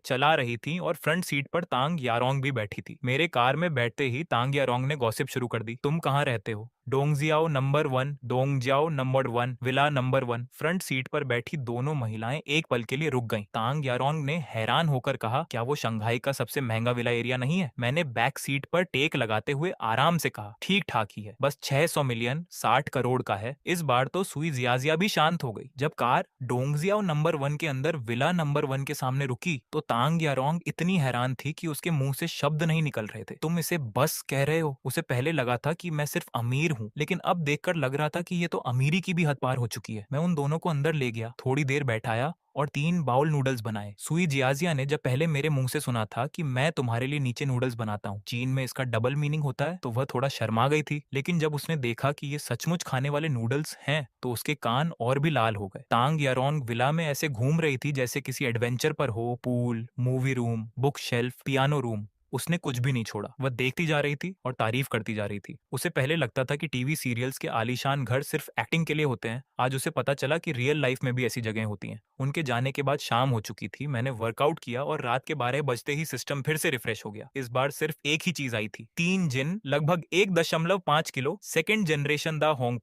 चला रही थी और फ्रंट सीट पर तांग यारोंग भी बैठी थी। मेरे कार में बैठते ही तांग यारोंग ने गॉसिप शुरू कर दी। तुम कहाँ रहते हो? Dongjiao number 1, Dongjiao number 1, villa number 1। Front seat पर बैठी दोनों महिलाएं एक पल के लिए रुक गईं। तांग यारोंग ने हैरान होकर कहा, क्या वो शंघाई का सबसे महंगा विला एरिया नहीं है? मैंने बैक सीट पर टेक लगाते हुए आराम से कहा, ठीक ठाक ही है, बस 600 मिलियन 60 करोड़ का है। इस बार तो सुई जियाजिया भी शांत हो गई। जब कार डोंगजियाओ नंबर 1 के अंदर विला नंबर 1 के सामने रुकी तो तांग यारोंग इतनी हैरान थी कि उसके मुंह से शब्द नहीं निकल रहे थे। तुम इसे बस कह रहे हो? उसे पहले लगा था कि मैं सिर्फ अमीर हूँ, लेकिन अब देखकर लग रहा था कि ये तो अमीरी की भी हद पार हो चुकी है। मैं उन दोनों को अंदर ले गया, थोड़ी देर बैठाया और 3 बाउल नूडल्स बनाए। सुई जियाजिया ने जब पहले मेरे मुंह से सुना था कि मैं तुम्हारे लिए नीचे नूडल्स बनाता हूँ, चीन में इसका डबल मीनिंग होता है, तो वह थोड़ा शर्मा गई थी। लेकिन जब उसने देखा कि ये सचमुच खाने वाले नूडल्स हैं तो उसके कान और भी लाल हो गए। तांग यारोंग विला में ऐसे घूम रही थी जैसे किसी एडवेंचर पर हो। Pool, movie room, book shelf, piano room, उसने कुछ भी नहीं छोड़ा। वह देखती जा रही थी और तारीफ करती जा रही थी। उसे पहले लगता था कि टीवी सीरियल्स के आलीशान घर सिर्फ एक्टिंग के लिए होते हैं। आज उसे पता चला कि रियल लाइफ में भी ऐसी जगह होती हैं। उनके जाने के बाद शाम हो चुकी थी। मैंने वर्कआउट किया और रात के 12 बजते ही सिस्टम फिर से रिफ्रेश हो गया। इस बार सिर्फ एक ही चीज आई थी, 3 जिन, लगभग 1.5 किलो, सेकेंड जनरेशन दा होंग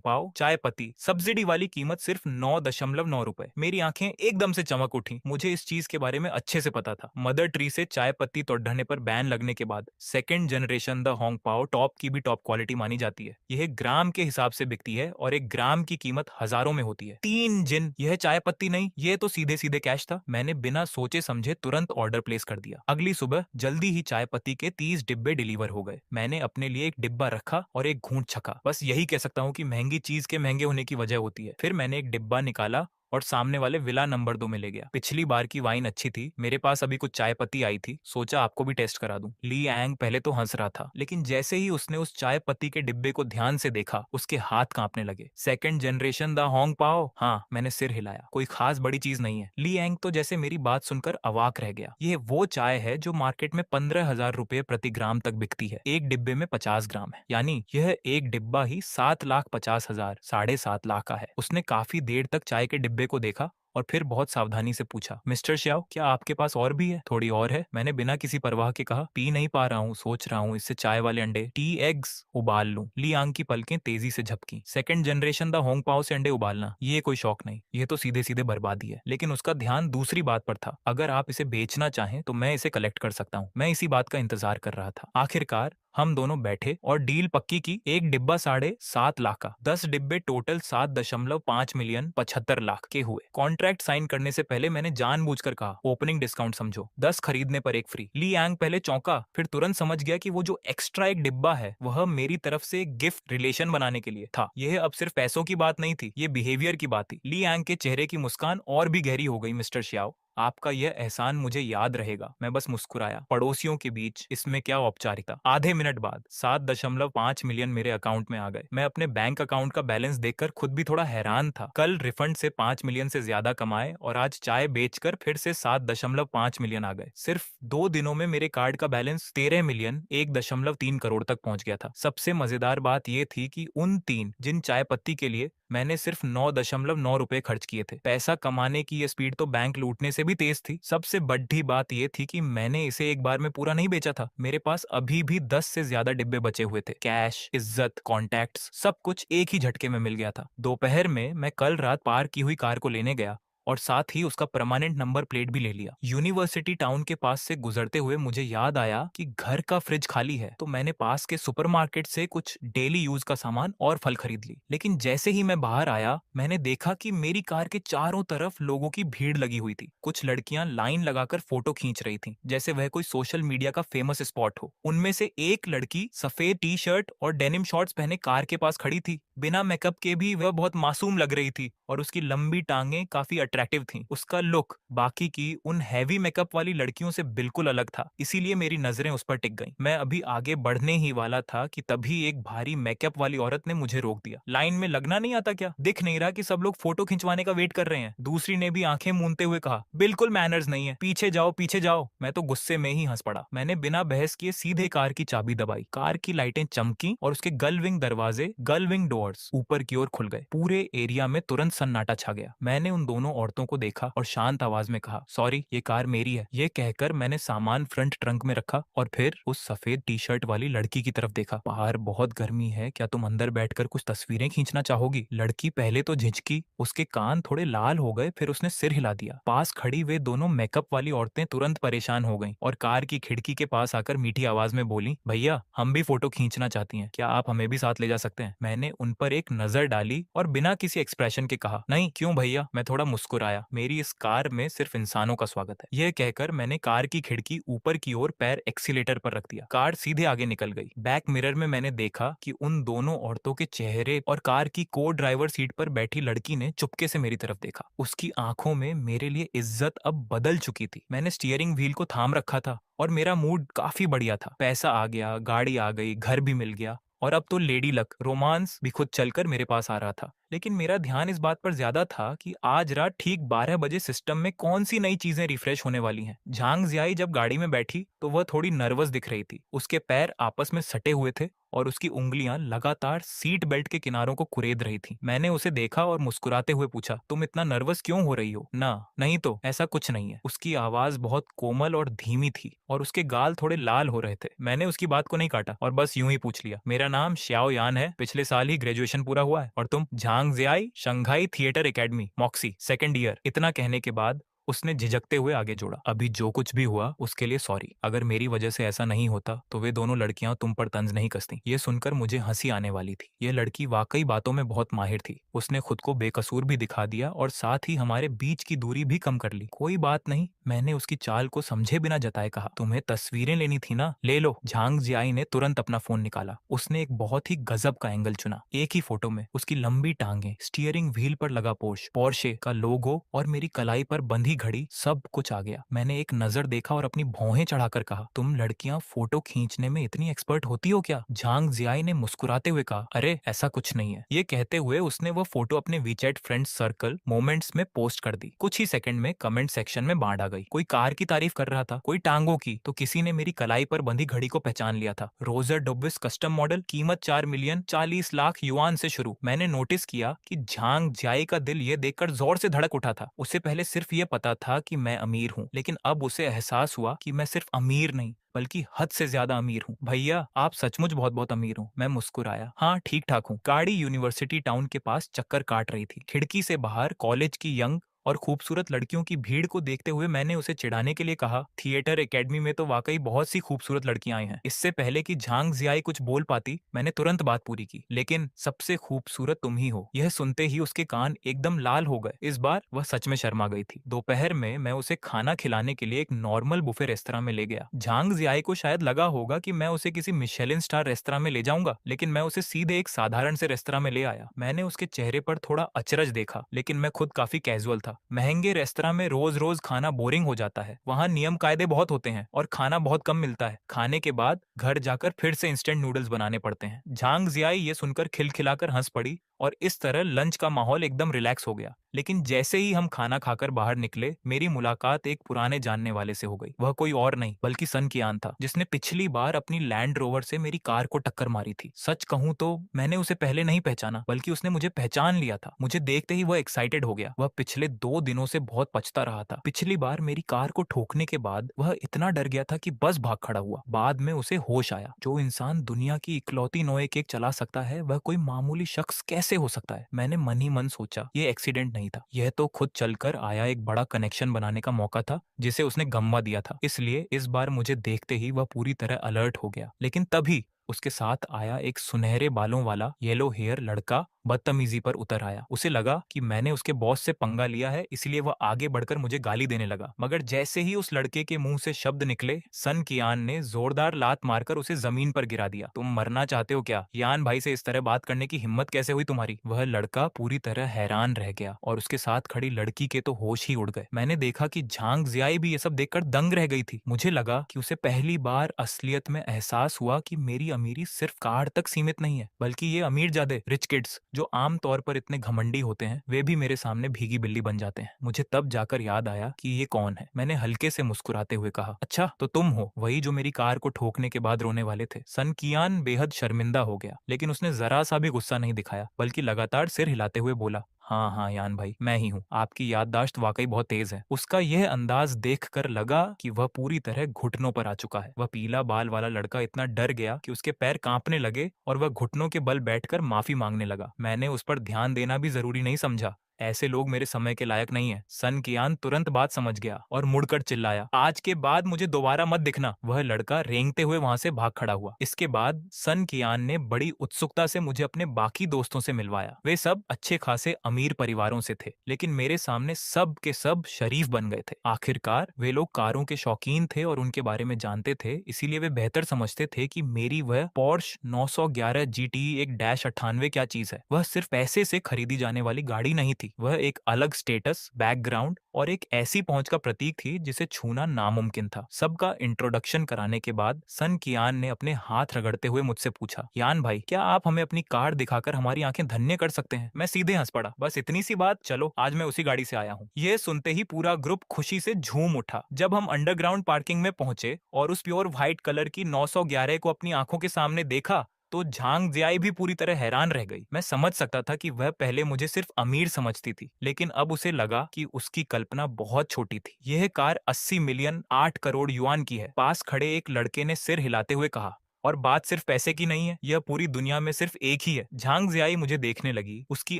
पाओ, चाय पत्ती। सब्सिडी वाली कीमत सिर्फ 9.9 रुपए। मेरी आंखें एकदम से चमक उठी। मुझे इस चीज के बारे में अच्छे से पता था। मदर ट्री से चाय पत्ती तोड़ने पर बैन लगने के बाद सेकेंड जनरेशन द होंग पाओ टॉप की भी टॉप क्वालिटी मानी जाती है। यह ग्राम के हिसाब से बिकती है और एक ग्राम की कीमत हजारों में होती है। 3 जिन, यह चाय पत्ती नहीं, यह तो सीधे सीधे कैश था। मैंने बिना सोचे समझे तुरंत ऑर्डर प्लेस कर दिया। अगली सुबह जल्दी ही चाय पत्ती के 30 डिब्बे डिलीवर हो गए। मैंने अपने लिए एक डिब्बा रखा और एक घूंट छका। बस यही कह सकता हूँ कि महंगी चीज के महंगे होने की वजह होती है। फिर मैंने एक डिब्बा निकाला और सामने वाले विला नंबर 2 में ले गया। पिछली बार की वाइन अच्छी थी, मेरे पास अभी कुछ चाय पत्ती आई थी, सोचा आपको भी टेस्ट करा दूं। ली एंग पहले तो हंस रहा था, लेकिन जैसे ही उसने उस चाय पत्ती के डिब्बे को ध्यान से देखा, उसके हाथ कांपने लगे। सेकंड जनरेशन द होंग पाओ? हाँ, मैंने सिर हिलाया। कोई खास बड़ी चीज नहीं है। ली एंग तो जैसे मेरी बात सुनकर अवाक रह गया। यह वो चाय है जो मार्केट में 15,000 रुपए प्रति ग्राम तक बिकती है। एक डिब्बे में 50 ग्राम है, यानी यह एक डिब्बा ही 7,50,000, 7.5 लाख का है। उसने काफी देर तक चाय के डिब्बे को देखा और फिर बहुत सावधानी से पूछा, मिस्टर श्याओ, क्या आपके पास और भी है? थोड़ी और है, मैंने बिना किसी परवाह के कहा। पी नहीं पा रहा हूँ, सोच रहा हूँ इससे चाय वाले अंडे, टी एग्स, उबाल लूं। लियांग की पलकें तेजी से झपकी। सेकंड जनरेशन द होंग पाओ से अंडे उबालना, ये कोई शौक नहीं, ये तो सीधे सीधे बर्बादी है। लेकिन उसका ध्यान दूसरी बात पर था। अगर आप इसे बेचना चाहें तो मैं इसे कलेक्ट कर सकता हूँ। मैं इसी बात का इंतजार कर रहा था। आखिरकार हम दोनों बैठे और डील पक्की की। एक डिब्बा 7.5 लाख का, 10 डिब्बे टोटल 7.5 मिलियन 75 लाख के हुए। कॉन्ट्रैक्ट साइन करने से पहले मैंने जानबूझकर कहा, ओपनिंग डिस्काउंट समझो, 10 खरीदने पर एक फ्री। ली यांग पहले चौंका, फिर तुरंत समझ गया कि वो जो एक्स्ट्रा एक डिब्बा है वह मेरी तरफ से गिफ्ट रिलेशन बनाने के लिए था। यह अब सिर्फ पैसों की बात नहीं थी, ये बिहेवियर की बात थी। ली यांग के चेहरे की मुस्कान और भी गहरी हो गई। मिस्टर श्याओ, आपका यह एहसान मुझे याद रहेगा। मैं बस मुस्कुराया। पड़ोसियों के बीच इसमें क्या औपचारिकता। आधे मिनट बाद 7.5 मिलियन मेरे अकाउंट में आ गए। मैं अपने बैंक अकाउंट का बैलेंस देखकर खुद भी थोड़ा हैरान था। कल रिफंड से 5 मिलियन से ज्यादा कमाए और आज चाय बेचकर फिर से 7.5 मिलियन आ गए। सिर्फ 2 दिनों में मेरे कार्ड का बैलेंस 13 मिलियन 1.3 करोड़ तक पहुंच गया था। सबसे मजेदार बात यह थी कि उन 3 जिन चाय पत्ती के लिए मैंने सिर्फ 9.9 रुपए खर्च किए थे। पैसा कमाने की ये स्पीड तो बैंक लूटने से भी तेज थी। सबसे बड़ी बात ये थी कि मैंने इसे एक बार में पूरा नहीं बेचा था। मेरे पास अभी भी 10 से ज्यादा डिब्बे बचे हुए थे। कैश, इज्जत, कॉन्टैक्ट्स, सब कुछ एक ही झटके में मिल गया था। दोपहर में मैं कल रात पार की हुई कार को लेने गया और साथ ही उसका परमानेंट नंबर प्लेट भी ले लिया। यूनिवर्सिटी टाउन के पास से गुजरते हुए मुझे याद आया कि घर का फ्रिज खाली है, तो मैंने पास के सुपरमार्केट से कुछ डेली यूज का सामान और फल खरीद ली। लेकिन जैसे ही मैं बाहर आया, मैंने देखा कि मेरी कार के चारों तरफ लोगों की भीड़ लगी हुई थी। कुछ लड़कियां लाइन लगाकर फोटो खींच रही थीं, जैसे वह कोई सोशल मीडिया का फेमस स्पॉट हो। उनमें से एक लड़की सफेद टी शर्ट और डेनिम शॉर्ट्स पहने कार के पास खड़ी थी। बिना मेकअप के भी वह बहुत मासूम लग रही थी और उसकी लंबी टांगें काफी अट्रैक्टिव थीं। उसका लुक बाकी की उन हैवी मेकअप वाली लड़कियों से बिल्कुल अलग था, इसीलिए मेरी नजरें उस पर टिक गईं। मैं अभी आगे बढ़ने ही वाला था कि तभी एक भारी मेकअप वाली औरत ने मुझे रोक दिया। लाइन में लगना नहीं आता क्या? दिख नहीं रहा कि सब लोग फोटो खिंचवाने का वेट कर रहे हैं? दूसरी ने भी आंखें मूंदते हुए कहा, बिल्कुल मैनर्स नहीं है, पीछे जाओ पीछे जाओ। मैं तो गुस्से में ही हंस पड़ा। मैंने बिना बहस किए सीधे कार की चाबी दबाई। कार की लाइटें चमकी और उसके गलविंग दरवाजे, गलविंग डोर्स ऊपर की ओर खुल गए। पूरे एरिया में तुरंत सन्नाटा छा गया। मैंने उन दोनों औरतों को देखा और शांत आवाज में कहा, सॉरी, ये कार मेरी है। ये कहकर मैंने सामान फ्रंट ट्रंक में रखा और फिर उस सफेद टी शर्ट वाली लड़की की तरफ देखा। बाहर बहुत गर्मी है, क्या तुम अंदर बैठकर कुछ तस्वीरें खींचना चाहोगी? लड़की पहले तो झिझकी, उसके कान थोड़े लाल हो गए, फिर उसने सिर हिला दिया। पास खड़ी वे दोनों मेकअप वाली औरतें तुरंत परेशान हो गईं और कार की खिड़की के पास आकर मीठी आवाज में बोली, भैया हम भी फोटो खींचना चाहती हैं, क्या आप हमें भी साथ ले जा सकते हैं? मैंने उन पर एक नजर डाली और बिना किसी एक्सप्रेशन के कहा, नहीं क्यों भैया। मैं थोड़ा मुस्कुराया, मेरी इस कार में सिर्फ इंसानों का स्वागत है। यह कहकर मैंने कार की खिड़की ऊपर की ओर पैर एक्सीलेटर पर रख दिया। कार सीधे आगे निकल गई। बैक मिरर में मैंने देखा कि उन दोनों औरतों के चेहरे और कार की को ड्राइवर सीट पर बैठी लड़की ने चुपके से मेरी तरफ देखा। उसकी आंखों में मेरे लिए इज्जत अब बदल चुकी थी। मैंने स्टीयरिंग व्हील को थाम रखा था और मेरा मूड काफी बढ़िया था। पैसा आ गया, गाड़ी आ गई, घर भी मिल गया और अब तो लेडी लक, रोमांस भी खुद चलकर मेरे पास आ रहा था। लेकिन मेरा ध्यान इस बात पर ज्यादा था कि आज रात ठीक 12 बजे सिस्टम में कौन सी नई चीजें रिफ्रेश होने वाली हैं। झांग जियाई जब गाड़ी में बैठी तो वह थोड़ी नर्वस दिख रही थी। उसके पैर आपस में सटे हुए थे और उसकी उंगलियां लगातार सीट बेल्ट के किनारों को कुरेद रही थी। मैंने उसे देखा और मुस्कुराते हुए पूछा, तुम इतना नर्वस क्यों हो रही हो? ना, नहीं तो ऐसा कुछ नहीं है। उसकी आवाज बहुत कोमल और धीमी थी और उसके गाल थोड़े लाल हो रहे थे। मैंने उसकी बात को नहीं काटा और बस यूं ही पूछ लिया, मेरा नाम श्याओ यान है, पिछले साल ही ग्रेजुएशन पूरा हुआ है। और तुम? Zhang Jiayi, Shanghai theatre academy, मॉक्सी, सेकंड ईयर। इतना कहने के बाद उसने झिझकते हुए आगे जोड़ा, अभी जो कुछ भी हुआ उसके लिए सॉरी। अगर मेरी वजह से ऐसा नहीं होता तो वे दोनों लड़कियां तुम पर तंज नहीं कसती। ये सुनकर मुझे हंसी आने वाली थी। ये लड़की वाकई बातों में बहुत माहिर थी। उसने खुद को बेकसूर भी दिखा दिया और साथ ही हमारे बीच की दूरी भी कम कर ली। कोई बात नहीं, मैंने उसकी चाल को समझे बिना जताए कहा, तुम्हें तस्वीरें लेनी थी ना, ले लो। झांग जियाई ने तुरंत अपना फोन निकाला। उसने एक बहुत ही गजब का एंगल चुना। एक ही फोटो में उसकी लंबी टांगें, स्टीयरिंग व्हील पर लगा पोर्शे का लोगो और मेरी कलाई पर बंधी घड़ी, सब कुछ आ गया। मैंने एक नजर देखा और अपनी भौहें चढ़ाकर कहा, तुम लड़कियां फोटो खींचने में इतनी एक्सपर्ट होती हो क्या? झांग जियाई ने मुस्कुराते हुए कहा, अरे ऐसा कुछ नहीं है। ये कहते हुए उसने वो फोटो अपने वीचैट फ्रेंड्स सर्कल मोमेंट्स में पोस्ट कर दी। कुछ ही सेकंड में कमेंट सेक्शन में बाढ़ आ गई। कोई कार की तारीफ कर रहा था, कोई टांगों की, तो किसी ने मेरी कलाई पर बंधी घड़ी को पहचान लिया था। रोजर डुबिस कस्टम मॉडल, कीमत 4 मिलियन 40 लाख युआन से शुरू। मैंने नोटिस किया कि झांग जियाई का दिल ये देखकर जोर से धड़क उठा था। उसे पहले सिर्फ ये पता था कि मैं अमीर हूँ, लेकिन अब उसे एहसास हुआ कि मैं सिर्फ अमीर नहीं बल्कि हद से ज्यादा अमीर हूँ। भैया आप सचमुच बहुत बहुत अमीर हूँ। मैं मुस्कुराया, हाँ ठीक ठाक हूँ। गाड़ी यूनिवर्सिटी टाउन के पास चक्कर काट रही थी। खिड़की से बाहर कॉलेज की यंग और खूबसूरत लड़कियों की भीड़ को देखते हुए मैंने उसे चिढ़ाने के लिए कहा, थिएटर एकेडमी में तो वाकई बहुत सी खूबसूरत लड़कियां आई हैं। इससे पहले कि झांग जियाई कुछ बोल पाती, मैंने तुरंत बात पूरी की, लेकिन सबसे खूबसूरत तुम ही हो। यह सुनते ही उसके कान एकदम लाल हो गए। इस बार वह सच में शर्मा गई थी। दोपहर में मैं उसे खाना खिलाने के लिए एक नॉर्मल बुफे रेस्तरां में ले गया। झांग जियाई को शायद लगा होगा कि मैं उसे किसी मिशेलिन स्टार रेस्तरां में ले जाऊंगा, लेकिन मैं उसे सीधे एक साधारण से रेस्तरां में ले आया। मैंने उसके चेहरे पर थोड़ा अचरज देखा, लेकिन मैं खुद काफी कैजुअल था। महंगे रेस्तरां में रोज रोज खाना बोरिंग हो जाता है। वहाँ नियम कायदे बहुत होते हैं और खाना बहुत कम मिलता है। खाने के बाद घर जाकर फिर से इंस्टेंट नूडल्स बनाने पड़ते हैं। झांग जियाई ये सुनकर खिलखिलाकर हंस पड़ी और इस तरह लंच का माहौल एकदम रिलैक्स हो गया। लेकिन जैसे ही हम खाना खाकर बाहर निकले, मेरी मुलाकात एक पुराने जानने वाले से हो गई। वह कोई और नहीं बल्कि सन कियान था, जिसने पिछली बार अपनी लैंड रोवर से मेरी कार को टक्कर मारी थी। सच कहूं तो मैंने उसे पहले नहीं पहचाना, बल्कि उसने मुझे पहचान लिया था। मुझे देखते ही वह एक्साइटेड हो गया। वह पिछले 2 दिनों से बहुत पछता रहा था। पिछली बार मेरी कार को ठोकने के बाद वह इतना डर गया था कि बस भाग खड़ा हुआ। बाद में उसे होश आया, जो इंसान दुनिया की इकलौती नोए केक चला सकता है, वह कोई मामूली शख्स कैसे कैसे हो सकता है? मैंने मन ही मन सोचा, ये एक्सीडेंट नहीं था, यह तो खुद चलकर आया एक बड़ा कनेक्शन बनाने का मौका था जिसे उसने गंवा दिया था। इसलिए इस बार मुझे देखते ही वह पूरी तरह अलर्ट हो गया। लेकिन तभी उसके साथ आया एक सुनहरे बालों वाला येलो हेयर लड़का बदतमीजी पर उतर आया। उसे लगा कि मैंने उसके बॉस से पंगा लिया है, इसलिए वह आगे बढ़कर मुझे गाली देने लगा। मगर जैसे ही उस लड़के के मुंह से शब्द निकले, सन कियान ने जोरदार लात मारकर उसे जमीन पर गिरा दिया। तुम मरना चाहते हो क्या? यान भाई से इस तरह बात करने की हिम्मत कैसे हुई तुम्हारी? वह लड़का पूरी तरह हैरान रह गया और उसके साथ खड़ी लड़की के तो होश ही उड़ गए। मैंने देखा कि झांग जियाई भी ये सब देखकर दंग रह गई थी। मुझे लगा कि उसे पहली बार असलियत में एहसास हुआ कि मेरी अमीरी सिर्फ कार तक सीमित नहीं है, बल्कि ये अमीर जादे रिच किड्स जो आम तौर पर इतने घमंडी होते हैं, वे भी मेरे सामने भीगी बिल्ली बन जाते हैं। मुझे तब जाकर याद आया कि ये कौन है। मैंने हल्के से मुस्कुराते हुए कहा, अच्छा तो तुम हो वही जो मेरी कार को ठोकने के बाद रोने वाले थे। सन कियान बेहद शर्मिंदा हो गया, लेकिन उसने जरा सा भी गुस्सा नहीं दिखाया, बल्कि लगातार सिर हिलाते हुए बोला, हाँ हाँ यान भाई, मैं ही हूँ। आपकी याददाश्त वाकई बहुत तेज है। उसका यह अंदाज देखकर लगा कि वह पूरी तरह घुटनों पर आ चुका है। वह पीला बाल वाला लड़का इतना डर गया कि उसके पैर कांपने लगे और वह घुटनों के बल बैठकर माफी मांगने लगा। मैंने उस पर ध्यान देना भी जरूरी नहीं समझा। ऐसे लोग मेरे समय के लायक नहीं है। सन कियान तुरंत बात समझ गया और मुड़कर चिल्लाया, आज के बाद मुझे दोबारा मत दिखना। वह लड़का रेंगते हुए वहां से भाग खड़ा हुआ। इसके बाद सन कियान ने बड़ी उत्सुकता से मुझे अपने बाकी दोस्तों से मिलवाया। वे सब अच्छे खासे अमीर परिवारों से थे, लेकिन मेरे सामने सब के सब शरीफ बन गए थे। आखिरकार वे लोग कारों के शौकीन थे और उनके बारे में जानते थे, इसीलिए वे बेहतर समझते थे कि मेरी वह पोर्श 911 GT एक डैश 98 क्या चीज है। वह सिर्फ पैसे से खरीदी जाने वाली गाड़ी नहीं थी, वह एक अलग स्टेटस, बैकग्राउंड और एक ऐसी पहुंच का प्रतीक थी जिसे छूना नामुमकिन था। सबका इंट्रोडक्शन कराने के बाद सन कियान ने अपने हाथ रगड़ते हुए मुझसे पूछा, यान भाई क्या आप हमें अपनी कार दिखाकर हमारी आंखें धन्य कर सकते हैं? मैं सीधे हंस पड़ा, बस इतनी सी बात, चलो आज मैं उसी गाड़ी से आया हूँ। यह सुनते ही पूरा ग्रुप खुशी से झूम उठा। जब हम अंडरग्राउंड पार्किंग में पहुंचे और उस प्योर व्हाइट कलर की 911 को अपनी आंखों के सामने देखा, तो झांग जियाई भी पूरी तरह हैरान रह गई। मैं समझ सकता था कि वह पहले मुझे सिर्फ अमीर समझती थी, लेकिन अब उसे लगा कि उसकी कल्पना बहुत छोटी थी। यह कार 80 मिलियन 8 करोड़ युआन की है। पास खड़े एक लड़के ने सिर हिलाते हुए कहा, और बात सिर्फ पैसे की नहीं है, यह पूरी दुनिया में सिर्फ एक ही है। झांग जियाई मुझे देखने लगी। उसकी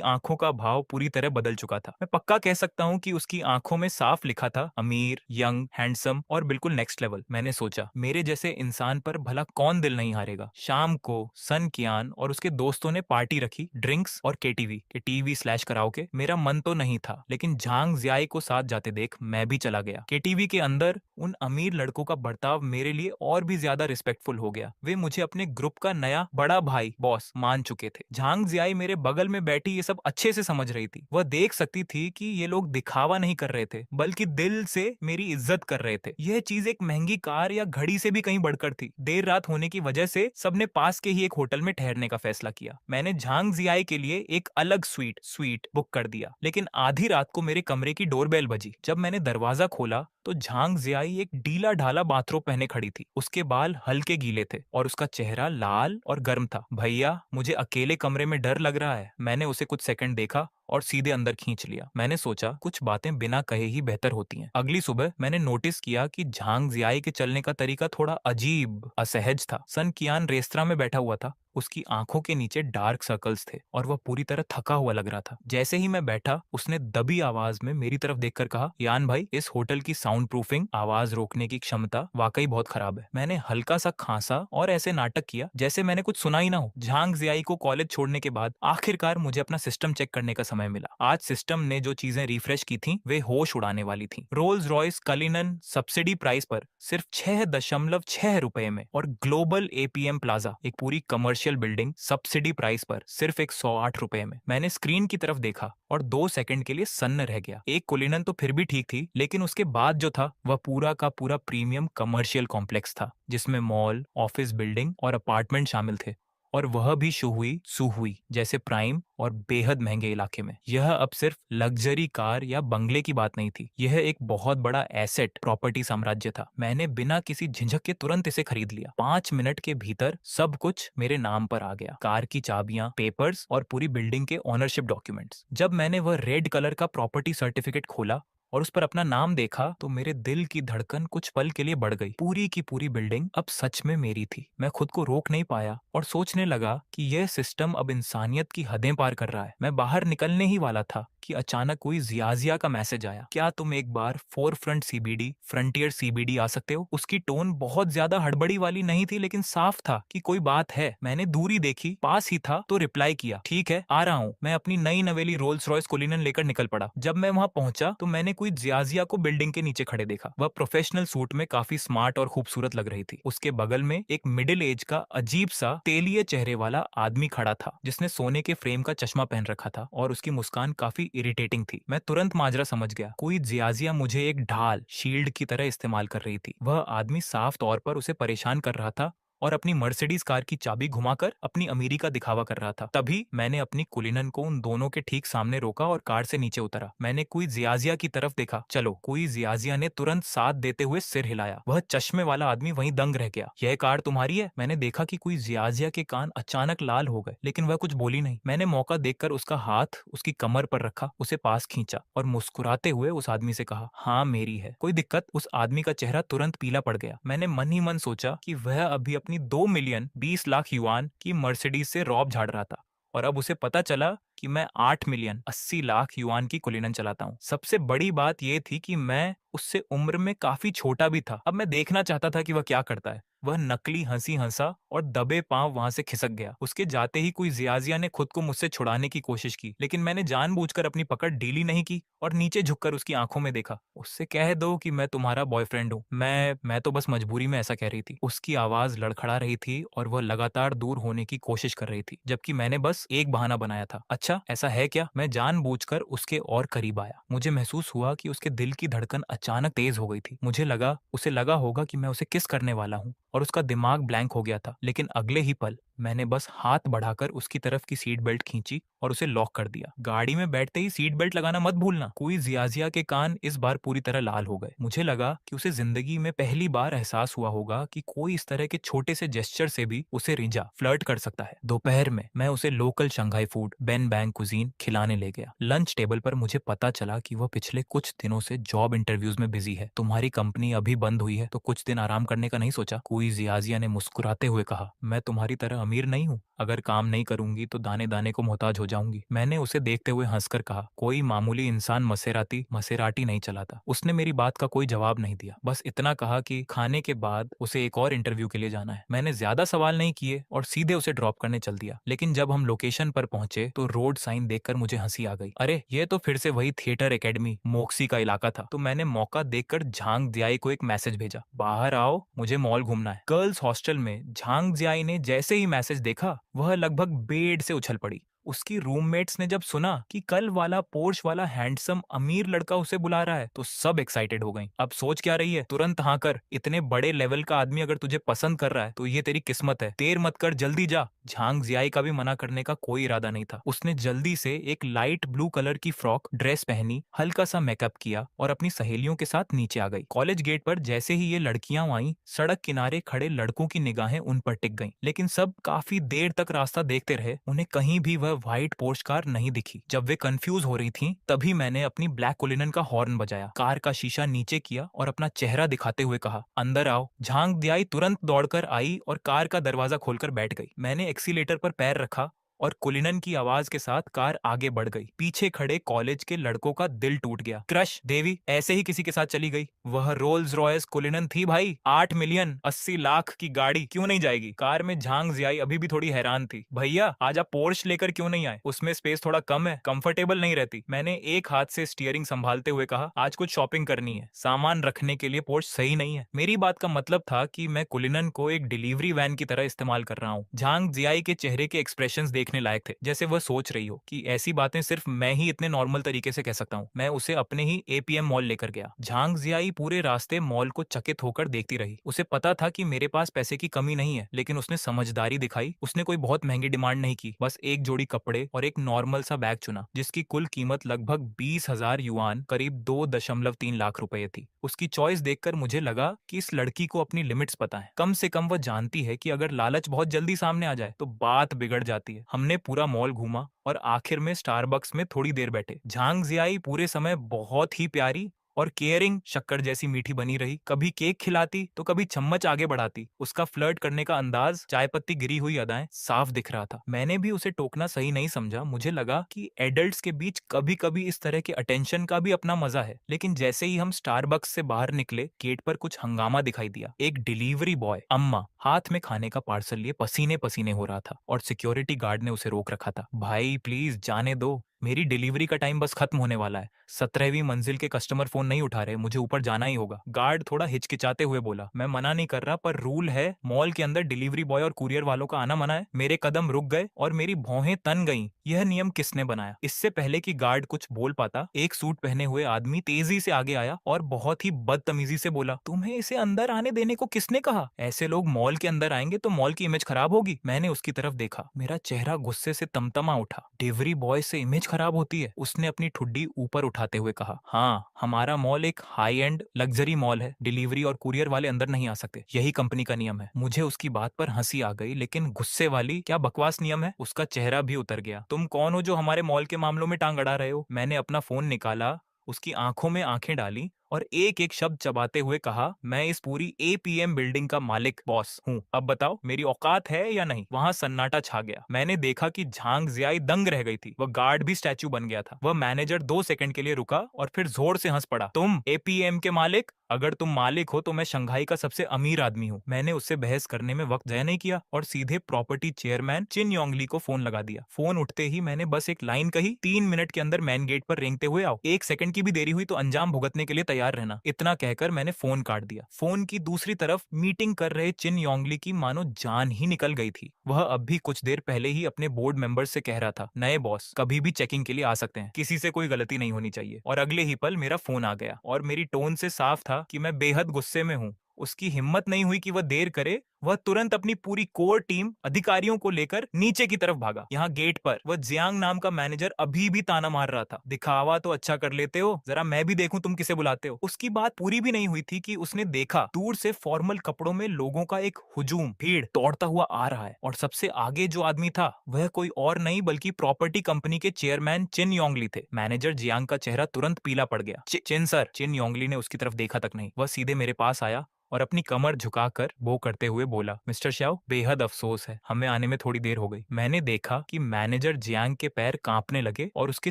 आंखों का भाव पूरी तरह बदल चुका था। मैं पक्का कह सकता हूँ कि उसकी आंखों में साफ लिखा था, अमीर, यंग, हैंडसम और बिल्कुल नेक्स्ट लेवल। मैंने सोचा, मेरे जैसे इंसान पर भला कौन दिल नहीं हारेगा। शाम को सन कियान और उसके दोस्तों ने पार्टी रखी, ड्रिंक्स और केटीवी स्लैश कराओके। मेरा मन तो नहीं था, लेकिन झांग जियाई को साथ जाते देख मैं भी चला गया। केटीवी के अंदर उन अमीर लड़कों का बर्ताव मेरे लिए और भी ज्यादा रिस्पेक्टफुल हो गया। वे मुझे अपने ग्रुप का नया बड़ा भाई, बॉस मान चुके थे। झांग जियाई मेरे बगल में बैठी ये सब अच्छे से समझ रही थी। वह देख सकती थी कि ये लोग दिखावा नहीं कर रहे थे, बल्कि दिल से मेरी इज्जत कर रहे थे। यह चीज एक महंगी कार या घड़ी से भी कहीं बढ़कर थी। देर रात होने की वजह से सबने पास के ही एक होटल में ठहरने का फैसला किया। मैंने झांग जियाई के लिए एक अलग स्वीट बुक कर दिया, लेकिन आधी रात को मेरे कमरे की डोरबेल बजी। जब मैंने दरवाजा खोला तो झांग जियाई एक ढीला ढाला बाथरोब पहने खड़ी थी। उसके बाल हल्के गीले थे और उसका चेहरा लाल और गर्म था। भैया, मुझे अकेले कमरे में डर लग रहा है। मैंने उसे कुछ सेकंड देखा और सीधे अंदर खींच लिया। मैंने सोचा कुछ बातें बिना कहे ही बेहतर होती हैं। अगली सुबह मैंने नोटिस किया कि झांग जियाई के चलने का तरीका थोड़ा अजीब, असहज था। सन कियान रेस्तरां में बैठा हुआ था। उसकी आंखों के नीचे डार्क सर्कल्स थे और वह पूरी तरह थका हुआ लग रहा था। जैसे ही मैं बैठा, उसने दबी आवाज में मेरी तरफ देखकर कहा, यान भाई, इस होटल की साउंड प्रूफिंग, आवाज रोकने की क्षमता वाकई बहुत खराब है। मैंने हल्का सा खांसा और ऐसे नाटक किया जैसे मैंने कुछ सुना ही ना हो। झांग जियाई को कॉलेज छोड़ने के बाद आखिरकार मुझे अपना सिस्टम चेक करने का समय मिला। आज सिस्टम ने जो चीजें रिफ्रेश की थी वे होश उड़ाने वाली थी। Rolls Royce Cullinan subsidy price पर सिर्फ 6.6 रुपए में, और ग्लोबल एपीएम प्लाजा, एक पूरी कमर्शियल बिल्डिंग, सब्सिडी प्राइस पर सिर्फ 108 रुपए में। मैंने स्क्रीन की तरफ देखा और 2 सेकंड के लिए सन्न रह गया। एक कुलिनन तो फिर भी ठीक थी, लेकिन उसके बाद जो था वह पूरा का पूरा प्रीमियम कमर्शियल कॉम्प्लेक्स था, जिसमें मॉल, ऑफिस बिल्डिंग और अपार्टमेंट शामिल थे, और वह भी सुहुई जैसे प्राइम और बेहद महंगे इलाके में। यह अब सिर्फ लग्जरी कार या बंगले की बात नहीं थी, यह एक बहुत बड़ा एसेट प्रॉपर्टी साम्राज्य था। मैंने बिना किसी झिझक के तुरंत इसे खरीद लिया। 5 मिनट के भीतर सब कुछ मेरे नाम पर आ गया, कार की चाबियां, पेपर्स और पूरी बिल्डिंग के ओनरशिप डॉक्यूमेंट्स। जब मैंने वह रेड कलर का प्रॉपर्टी सर्टिफिकेट खोला और उस पर अपना नाम देखा तो मेरे दिल की धड़कन कुछ पल के लिए बढ़ गई। पूरी की पूरी बिल्डिंग अब सच में मेरी थी। मैं खुद को रोक नहीं पाया और सोचने लगा कि यह सिस्टम अब इंसानियत की हदें पार कर रहा है। मैं बाहर निकलने ही वाला था कि अचानक कोई जियाजिया का मैसेज आया, क्या तुम एक बार four front CBD frontier CBD आ सकते हो। उसकी टोन बहुत ज्यादा हड़बड़ी वाली नहीं थी, लेकिन साफ था कि कोई बात है। मैंने दूरी देखी, पास ही था तो रिप्लाई किया, ठीक है आ रहा हूँ। मैं अपनी नई नवेली रोल्स रॉयस कुलिनन लेकर निकल पड़ा। जब मैं वहां पहुंचा तो मैंने कोई जियाजिया को बिल्डिंग के नीचे खड़े देखा। वह प्रोफेशनल सूट में काफी स्मार्ट और खूबसूरत लग रही थी। उसके बगल में एक मिडिल एज का अजीब सा तेलिए चेहरे वाला आदमी खड़ा था, जिसने सोने के फ्रेम का चश्मा पहन रखा था और उसकी मुस्कान काफी इरिटेटिंग थी। मैं तुरंत माजरा समझ गया। कोई जियाजिया मुझे एक ढाल शील्ड की तरह इस्तेमाल कर रही थी। वह आदमी साफ तौर पर उसे परेशान कर रहा था और अपनी मर्सिडीज कार की चाबी घुमाकर अपनी अमीरी का दिखावा कर रहा था। तभी मैंने अपनी कुलिनन को उन दोनों के ठीक सामने रोका और कार से नीचे उतरा। मैंने कोई जियाजिया की तरफ देखा। चलो, कोई जियाजिया ने तुरंत साथ देते हुए सिर हिलाया। वह चश्मे वाला आदमी वहीं दंग रह गया। यह कार तुम्हारी है? मैंने देखा कि कोई जियाजिया के कान अचानक लाल हो गए, लेकिन वह कुछ बोली नहीं। मैंने मौका देखकर उसका हाथ उसकी कमर पर रखा, उसे पास खींचा और मुस्कुराते हुए उस आदमी से कहा, हाँ मेरी है। कोई दिक्कत? उस आदमी का चेहरा तुरंत पीला पड़ गया। मैंने मन ही मन सोचा कि वह अभी अपनी 2 मिलियन 20 लाख युआन की मर्सिडीज से रौब झाड़ रहा था और अब उसे पता चला कि मैं 8 मिलियन 80 लाख युआन की कुलिनन चलाता हूँ। सबसे बड़ी बात यह थी कि मैं उससे उम्र में काफी छोटा भी था। अब मैं देखना चाहता था कि वह क्या करता है। वह नकली हंसी हंसा और दबे पांव वहां से खिसक गया। उसके जाते ही कोई जियाजिया ने खुद को मुझसे छुड़ाने की कोशिश की, लेकिन मैंने जानबूझकर अपनी पकड़ ढीली नहीं की और नीचे झुककर उसकी आंखों में देखा। उससे कह दो कि मैं तुम्हारा बॉयफ्रेंड हूँ। मैं तो बस मजबूरी में ऐसा कह रही थी। उसकी आवाज लड़खड़ा रही थी और वह लगातार दूर होने की कोशिश कर रही थी, जबकि मैंने बस एक बहाना बनाया था। अच्छा ऐसा है क्या? मैं जानबूझकर उसके और करीब आया। मुझे महसूस हुआ कि उसके दिल की धड़कन अचानक तेज हो गई थी। उसे लगा होगा कि मैं उसे किस करने वाला हूँ और उसका दिमाग ब्लैंक हो गया था। लेकिन अगले ही पल मैंने बस हाथ बढ़ाकर उसकी तरफ की सीट बेल्ट खींची और उसे लॉक कर दिया। गाड़ी में बैठते ही सीट बेल्ट लगाना मत भूलना। कोई जियाजिया के कान इस बार पूरी तरह लाल हो गए। मुझे लगा कि उसे जिंदगी में पहली बार एहसास हुआ होगा कि कोई इस तरह के छोटे से जेस्चर से भी उसे रिंझा फ्लर्ट कर सकता है। दोपहर में मैं उसे local Shanghai food Ben bang cuisine खिलाने ले गया। लंच टेबल पर मुझे पता चला कि वह पिछले कुछ दिनों से जॉब इंटरव्यूज में बिजी है। तुम्हारी कंपनी अभी बंद हुई है तो कुछ दिन आराम करने का नहीं सोचा? कोई जियाजिया ने मुस्कुराते हुए कहा, मैं तुम्हारी तरह अमीर नहीं हूँ। अगर काम नहीं करूंगी तो दाने दाने को मोहताज हो जाऊंगी। मैंने उसे देखते हुए हंसकर कहा, कोई मामूली इंसान मसेराटी नहीं चलाता। उसने मेरी बात का कोई जवाब नहीं दिया, बस इतना कहा कि खाने के बाद उसे एक और इंटरव्यू के लिए जाना है। मैंने ज्यादा सवाल नहीं किए और सीधे उसे ड्रॉप करने चल दिया। लेकिन जब हम लोकेशन पर पहुंचे तो रोड साइन देखकर मुझे हंसी आ गई। अरे ये तो फिर से वही थिएटर एकेडमी मोक्सी का इलाका था। तो मैंने मौका देखकर झांग जियाई को एक मैसेज भेजा, बाहर आओ, मुझे मॉल घूमना है। गर्ल्स हॉस्टल में झांग जियाई ने जैसे ही मैसेज देखा वह लगभग बेड से उछल पड़ी। उसकी रूममेट्स ने जब सुना कि कल वाला पोर्श वाला हैंडसम अमीर लड़का उसे बुला रहा है तो सब एक्साइटेड हो गई। अब सोच क्या रही है? तुरंत हाँ कर। इतने बड़े लेवल का आदमी अगर तुझे पसंद कर रहा है तो ये तेरी किस्मत है। देर मत कर, जल्दी जा। झांग जियाई का भी मना करने का कोई इरादा नहीं था। उसने जल्दी से एक लाइट ब्लू कलर की फ्रॉक ड्रेस पहनी, हल्का सा मेकअप किया और अपनी सहेलियों के साथ नीचे आ गई। कॉलेज गेट पर जैसे ही ये लड़कियां आई, सड़क किनारे खड़े लड़कों की निगाहें उन पर टिक गईं। लेकिन सब काफी देर तक रास्ता देखते रहे। उन्हें कहीं भी वह व्हाइट पोर्श कार नहीं दिखी। जब वे कंफ्यूज हो रही थीं, तभी मैंने अपनी ब्लैक कुलिनन का हॉर्न बजाया, कार का शीशा नीचे किया और अपना चेहरा दिखाते हुए कहा, अंदर आओ। झांग दियाई तुरंत दौड़कर आई और कार का दरवाजा खोलकर बैठ गई। मैंने एक्सीलेटर पर पैर रखा और कुलिनन की आवाज के साथ कार आगे बढ़ गई। पीछे खड़े कॉलेज के लड़कों का दिल टूट गया। क्रश देवी ऐसे ही किसी के साथ चली गई। वह रोल्स रॉयस कुलिनन थी भाई। 8 मिलियन 80 लाख की गाड़ी क्यों नहीं जाएगी? कार में झांग जियाई अभी भी थोड़ी हैरान थी। भैया आज आप पोर्श लेकर क्यों नहीं आए? उसमें स्पेस थोड़ा कम है, कंफर्टेबल नहीं रहती। मैंने एक हाथ से स्टीयरिंग संभालते हुए कहा, आज कुछ शॉपिंग करनी है, सामान रखने के लिए पोर्श सही नहीं है। मेरी बात का मतलब था कि मैं कुलिनन को एक डिलीवरी वैन की तरह इस्तेमाल कर रहा हूँ। झांग जियाई के चेहरे के एक्सप्रेशंस देखने लायक थे, जैसे वह सोच रही हो कि ऐसी बातें सिर्फ मैं ही इतने नॉर्मल तरीके से कह सकता हूँ। मैं उसे अपने ही एपीएम मॉल लेकर गया। झांग जियाई पूरे रास्ते मॉल को चकित होकर देखती रही। उसे पता था कि मेरे पास पैसे की कमी नहीं है, लेकिन उसने समझदारी दिखाई। उसने कोई बहुत महंगी डिमांड नहीं की, बस एक जोड़ी कपड़े और एक नॉर्मल सा बैग चुना, जिसकी कुल कीमत लगभग 20,000 युआन करीब 2.3 लाख रुपए थी। उसकी चॉइस देखकर मुझे लगा कि इस लड़की को अपनी लिमिट्स पता है। कम से कम वह जानती है कि अगर लालच बहुत जल्दी सामने आ जाए तो बात बिगड़ जाती है। हमने पूरा मॉल घूमा और आखिर में स्टारबक्स में थोड़ी देर बैठे। झांग जियाई पूरे समय बहुत ही प्यारी और केयरिंग शक्कर जैसी मीठी बनी रही। कभी केक खिलाती तो कभी चम्मच आगे बढ़ाती। उसका फ्लर्ट करने का अंदाज, चाय पत्ती गिरी हुई अदाएं साफ दिख रहा था। मैंने भी उसे टोकना सही नहीं समझा। मुझे लगा कि एडल्ट्स के बीच कभी कभी इस तरह के अटेंशन का भी अपना मजा है। लेकिन जैसे ही हम स्टारबक्स से बाहर निकले, गेट पर कुछ हंगामा दिखाई दिया। एक डिलीवरी बॉय अम्मा हाथ में खाने का पार्सल लिए पसीने पसीने हो रहा था और सिक्योरिटी गार्ड ने उसे रोक रखा था। भाई प्लीज जाने दो, मेरी डिलीवरी का टाइम बस खत्म होने वाला है। 17वीं मंजिल के कस्टमर फोन नहीं उठा रहे, मुझे ऊपर जाना ही होगा। गार्ड थोड़ा हिचकिचाते हुए बोला, मैं मना नहीं कर रहा, पर रूल है, मॉल के अंदर डिलीवरी बॉय और कुरियर वालों का आना मना है। मेरे कदम रुक गए और मेरी भौहें तन गईं। यह नियम किसने बनाया? इससे पहले कि गार्ड कुछ बोल पाता, एक सूट पहने हुए आदमी तेजी से आगे आया और बहुत ही बदतमीजी से बोला, तुम्हें इसे अंदर आने देने को किसने कहा? ऐसे लोग मॉल के अंदर आएंगे तो मॉल की इमेज खराब होगी। मैंने उसकी तरफ देखा, मेरा चेहरा गुस्से से तमतमा उठा। डिलीवरी बॉय से इमेज खराब होती है? उसने अपनी ठुड्डी ऊपर उठाते हुए कहा, हाँ, हमारा मॉल एक हाई एंड लग्जरी मॉल है। डिलीवरी और कुरियर वाले अंदर नहीं आ सकते, यही कंपनी का नियम है। मुझे उसकी बात पर हंसी आ गई, लेकिन गुस्से वाली क्या बकवास नियम है? उसका चेहरा भी उतर गया। तुम कौन हो जो हमारे मॉल के मामलों में टांग अड़ा रहे हो? मैंने अपना फोन निकाला, उसकी आंखों में आंखें डाली और एक एक शब्द चबाते हुए कहा, मैं इस पूरी एपीएम बिल्डिंग का मालिक बॉस हूँ। अब बताओ मेरी औकात है या नहीं? वहां सन्नाटा छा गया। मैंने देखा कि झांग जियाई दंग रह गई थी। वह गार्ड भी स्टैचू बन गया था। वह मैनेजर 2 सेकंड के लिए रुका और फिर जोर से हंस पड़ा, तुम एपीएम के मालिक? अगर तुम मालिक हो तो मैं शंघाई का सबसे अमीर आदमी हूँ। मैंने उससे बहस करने में वक्त ज़ाया नहीं किया और सीधे प्रॉपर्टी चेयरमैन चिन योंगली को फोन लगा दिया। फोन उठते ही मैंने बस एक लाइन कही, 3 मिनट के अंदर मैन गेट पर रेंगते हुए आओ। 1 सेकंड की भी देरी हुई तो अंजाम भुगतने के लिए तैयार रहना। इतना कहकर मैंने फोन काट दिया। फोन की दूसरी तरफ मीटिंग कर रहे चिन योंगली की मानो जान ही निकल गई थी। वह अब भी कुछ देर पहले ही अपने बोर्ड मेंबर्स से कह रहा था, नए बॉस कभी भी चेकिंग के लिए आ सकते हैं, किसी से कोई गलती नहीं होनी चाहिए। और अगले ही पल मेरा फोन आ गया और मेरी टोन से साफ था कि मैं बेहद गुस्से में हूं। उसकी हिम्मत नहीं हुई कि वह देर करे। वह तुरंत अपनी पूरी कोर टीम अधिकारियों को लेकर नीचे की तरफ भागा। यहाँ गेट पर वह जियांग नाम का मैनेजर अभी भी ताना मार रहा था, दिखावा तो अच्छा कर लेते हो, जरा मैं भी देखूं तुम किसे बुलाते हो। उसकी बात पूरी भी नहीं हुई थी कि उसने देखा दूर से फॉर्मल कपड़ों में लोगों का एक हुजूम, भीड़ दौड़ता हुआ आ रहा है और सबसे आगे जो आदमी था वह कोई और नहीं बल्कि प्रॉपर्टी कंपनी के चेयरमैन चिन योंगली थे। मैनेजर जियांग का चेहरा तुरंत पीला पड़ गया। चिन सर। चिन योंगली ने उसकी तरफ देखा तक नहीं, वह सीधे मेरे पास आया और अपनी कमर झुकाकर वो करते हुए बोला, मिस्टर श्याओ, बेहद अफसोस है, हमें आने में थोड़ी देर हो गई। मैंने देखा कि मैनेजर जियांग के पैर कांपने लगे और उसके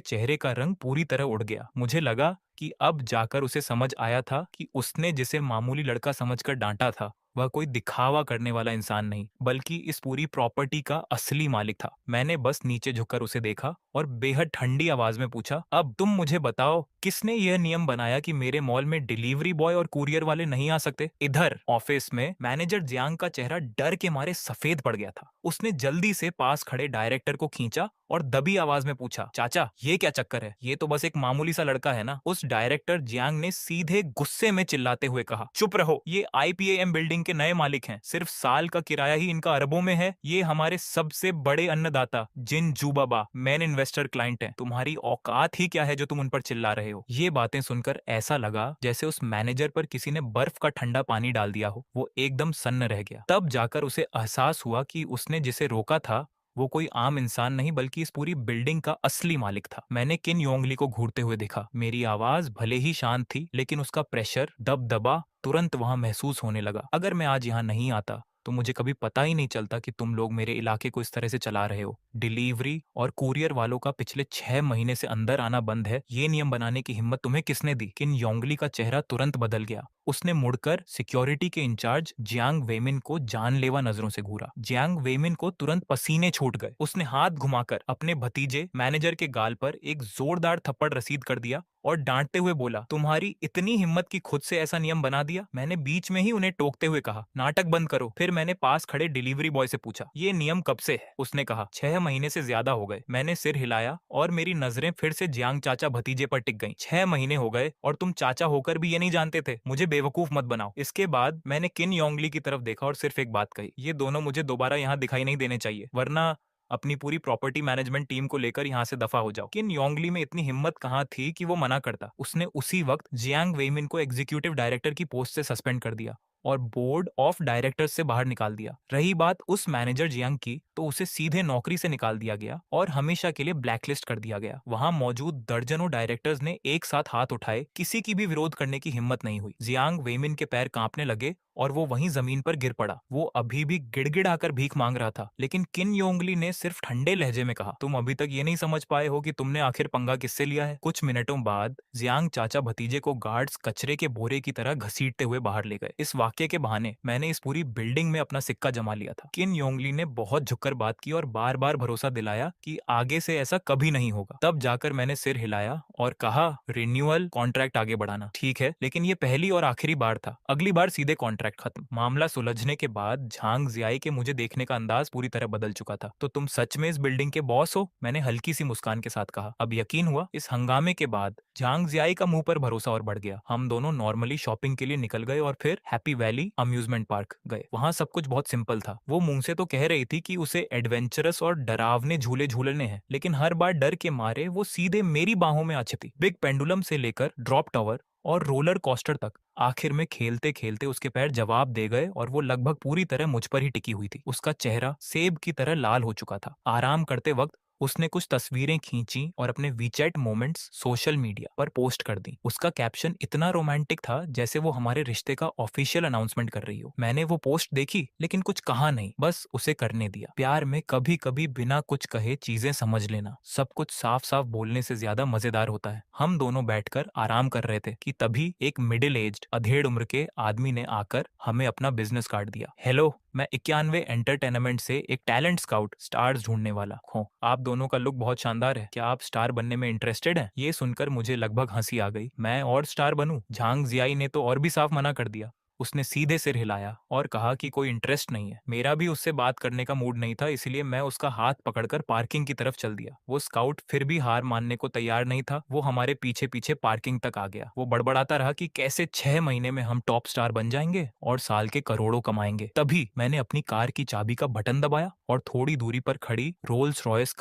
चेहरे का रंग पूरी तरह उड़ गया। मुझे लगा कि अब जाकर उसे समझ आया था कि उसने जिसे मामूली लड़का समझकर डांटा था वह कोई दिखावा करने वाला इंसान नहीं बल्कि इस पूरी प्रॉपर्टी का असली मालिक था। मैंने बस नीचे झुककर उसे देखा और बेहद ठंडी आवाज में पूछा, अब तुम मुझे बताओ किसने यह नियम बनाया कि मेरे मॉल में डिलीवरी बॉय और कुरियर वाले नहीं आ सकते? इधर ऑफिस में मैनेजर जियांग का चेहरा डर के मारे सफेद पड़ गया था। उसने जल्दी से पास खड़े डायरेक्टर को खींचा और दबी आवाज में पूछा, चाचा ये क्या चक्कर है? ये तो बस एक मामूली सा लड़का है ना? उस डायरेक्टर जियांग ने सीधे गुस्से में चिल्लाते हुए कहा, चुप रहो, ये आईपीएम बिल्डिंग के नए मालिक हैं। सिर्फ साल का किराया ही इनका अरबों में है। ये हमारे सबसे बड़े अन्नदाता जिन जूबाबा मेन इन्वेस्टर क्लाइंट हैं। तुम्हारी औकात ही क्या है जो तुम उन पर चिल्ला रहे हो? ये बातें सुनकर ऐसा लगा जैसे उस मैनेजर पर किसी ने बर्फ का ठंडा पानी डाल दिया हो। वो एकदम सन्न रह गया। तब जाकर उसे एहसास हुआ कि उसने जिसे रोका था वो कोई आम इंसान नहीं बल्कि इस पूरी बिल्डिंग का असली मालिक था। मैंने किन योंगली को घूरते हुए देखा। मेरी आवाज भले ही शांत थी लेकिन उसका प्रेशर, दबदबा तुरंत वहां महसूस होने लगा। अगर मैं आज यहाँ नहीं आता तो मुझे कभी पता ही नहीं चलता कि तुम लोग मेरे इलाके को इस तरह से चला रहे हो। डिलीवरी और कुरियर वालों का पिछले 6 महीने से अंदर आना बंद है। ये नियम बनाने की हिम्मत तुम्हें किसने दी? किन योंगली का चेहरा तुरंत बदल गया। उसने मुड़कर सिक्योरिटी के इंचार्ज जियांग वेमिन को जानलेवा नजरों से घूरा। जियांग वेमिन को तुरंत पसीने छूट गए। उसने हाथ घुमाकर अपने भतीजे मैनेजर के गाल पर एक जोरदार थप्पड़ रसीद कर दिया और डांटते हुए बोला, तुम्हारी इतनी हिम्मत कि खुद से ऐसा नियम बना दिया? मैंने बीच में ही उन्हें टोकते हुए कहा, नाटक बंद करो। फिर मैंने पास खड़े डिलीवरी बॉय से पूछा, ये नियम कब से है? उसने कहा, 6 महीने से ज्यादा हो गए। मैंने सिर हिलाया और मेरी नजरें फिर से जियांग चाचा भतीजे पर टिक गईं। 6 महीने हो गए और तुम चाचा होकर भी ये नहीं जानते थे? मुझे बेवकूफ मत बनाओ। इसके बाद मैंने किन योंगली की तरफ देखा और सिर्फ एक बात कही, ये दोनों मुझे दोबारा यहाँ दिखाई नहीं देने चाहिए, वरना अपनी पूरी प्रॉपर्टी मैनेजमेंट टीम को लेकर यहाँ से दफा हो जाओ। किन योंगली में इतनी हिम्मत कहाँ थी कि वो मना करता? उसने उसी वक्त जियांग वेमिन को एग्जीक्यूटिव डायरेक्टर की पोस्ट से सस्पेंड कर दिया और बोर्ड ऑफ डायरेक्टर्स से बाहर निकाल दिया। रही बात उस मैनेजर जियांग की, तो उसे सीधे नौकरी से निकाल दिया गया और हमेशा के लिए ब्लैकलिस्ट कर दिया गया। वहां मौजूद दर्जनों डायरेक्टर्स ने एक साथ हाथ उठाए, किसी की भी विरोध करने की हिम्मत नहीं हुई। जियांग वेमिन के पैर कांपने लगे और वो वहीं जमीन पर गिर पड़ा। वो अभी भी गिड़गिड़ाकर भीख मांग रहा था, लेकिन किन योंगली ने सिर्फ ठंडे लहजे में कहा, तुम अभी तक ये नहीं समझ पाए हो कि तुमने आखिर पंगा किससे लिया है। कुछ मिनटों बाद जियांग चाचा भतीजे को गार्ड्स कचरे के बोरे की तरह घसीटते हुए बाहर ले गए। इस वाक्य के बहाने मैंने इस पूरी बिल्डिंग में अपना सिक्का जमा लिया था। किन योंगली ने बहुत झुककर बात की और बार बार भरोसा दिलाया कि आगे से ऐसा कभी नहीं होगा। तब जाकर मैंने सिर हिलाया और कहा, रिन्यूअल कॉन्ट्रैक्ट आगे बढ़ाना ठीक है, लेकिन ये पहली और आखिरी बार था। अगली बार सीधे कॉन्ट्रैक्ट खत्म। मामला सुलझने के बाद झांग जियाई के मुझे देखने का अंदाज पूरी तरह बदल चुका था। तो तुम सच में इस बिल्डिंग के बॉस हो? मैंने हल्की सी मुस्कान के साथ कहा। अब यकीन हुआ। इस हंगामे के बाद झांग जियाई का मुंह पर भरोसा और बढ़ गया। हम दोनों नॉर्मली शॉपिंग के लिए निकल गए और फिर हैप्पी वैली अम्यूजमेंट पार्क गए। वहां सब कुछ बहुत सिंपल था। वो मुंह से तो कह रही थी कि उसे एडवेंचरस और डरावने झूले झूलने हैं, लेकिन हर बार डर के मारे वो सीधे मेरी बाहों में आ छिपती। बिग पेंडुलम से लेकर ड्रॉप टावर और रोलर कोस्टर तक आखिर में खेलते खेलते उसके पैर जवाब दे गए और वो लगभग पूरी तरह मुझ पर ही टिकी हुई थी। उसका चेहरा सेब की तरह लाल हो चुका था। आराम करते वक्त उसने कुछ तस्वीरें खींची और अपने वीचैट मोमेंट्स सोशल मीडिया पर पोस्ट कर दी। उसका कैप्शन इतना रोमांटिक था जैसे वो हमारे रिश्ते का ऑफिशियल अनाउंसमेंट कर रही हो। मैंने वो पोस्ट देखी लेकिन कुछ कहा नहीं, बस उसे करने दिया। प्यार में कभी कभी बिना कुछ कहे चीजें समझ लेना सब कुछ साफ साफ बोलने से ज्यादा मजेदार होता है। हम दोनों बैठकर आराम कर रहे थे कि तभी एक मिडिल एज्ड अधेड़ उम्र के आदमी ने आकर हमें अपना बिजनेस कार्ड दिया। हेलो, मैं 91 एंटरटेनमेंट से एक टैलेंट स्काउट स्टार्स ढूंढने वाला हूँ। आप दोनों का लुक बहुत शानदार है, क्या आप स्टार बनने में इंटरेस्टेड हैं? ये सुनकर मुझे लगभग हंसी आ गई। मैं और स्टार बनूं? झांग जियाई ने तो और भी साफ मना कर दिया। उसने सीधे सिर हिलाया और कहा कि कोई इंटरेस्ट नहीं है। मेरा भी उससे बात करने का मूड नहीं था, इसलिए मैं उसका हाथ पकड़कर पार्किंग की तरफ चल दिया। वो स्काउट फिर भी हार मानने को तैयार नहीं था। वो हमारे पीछे पीछे पार्किंग तक आ गया। वो बड़बड़ाता रहा कि कैसे 6 महीने में हम टॉप स्टार बन जाएंगे और साल के करोड़ों कमाएंगे। तभी मैंने अपनी कार की चाबी का बटन दबाया और थोड़ी दूरी पर खड़ी रोल्स रॉयस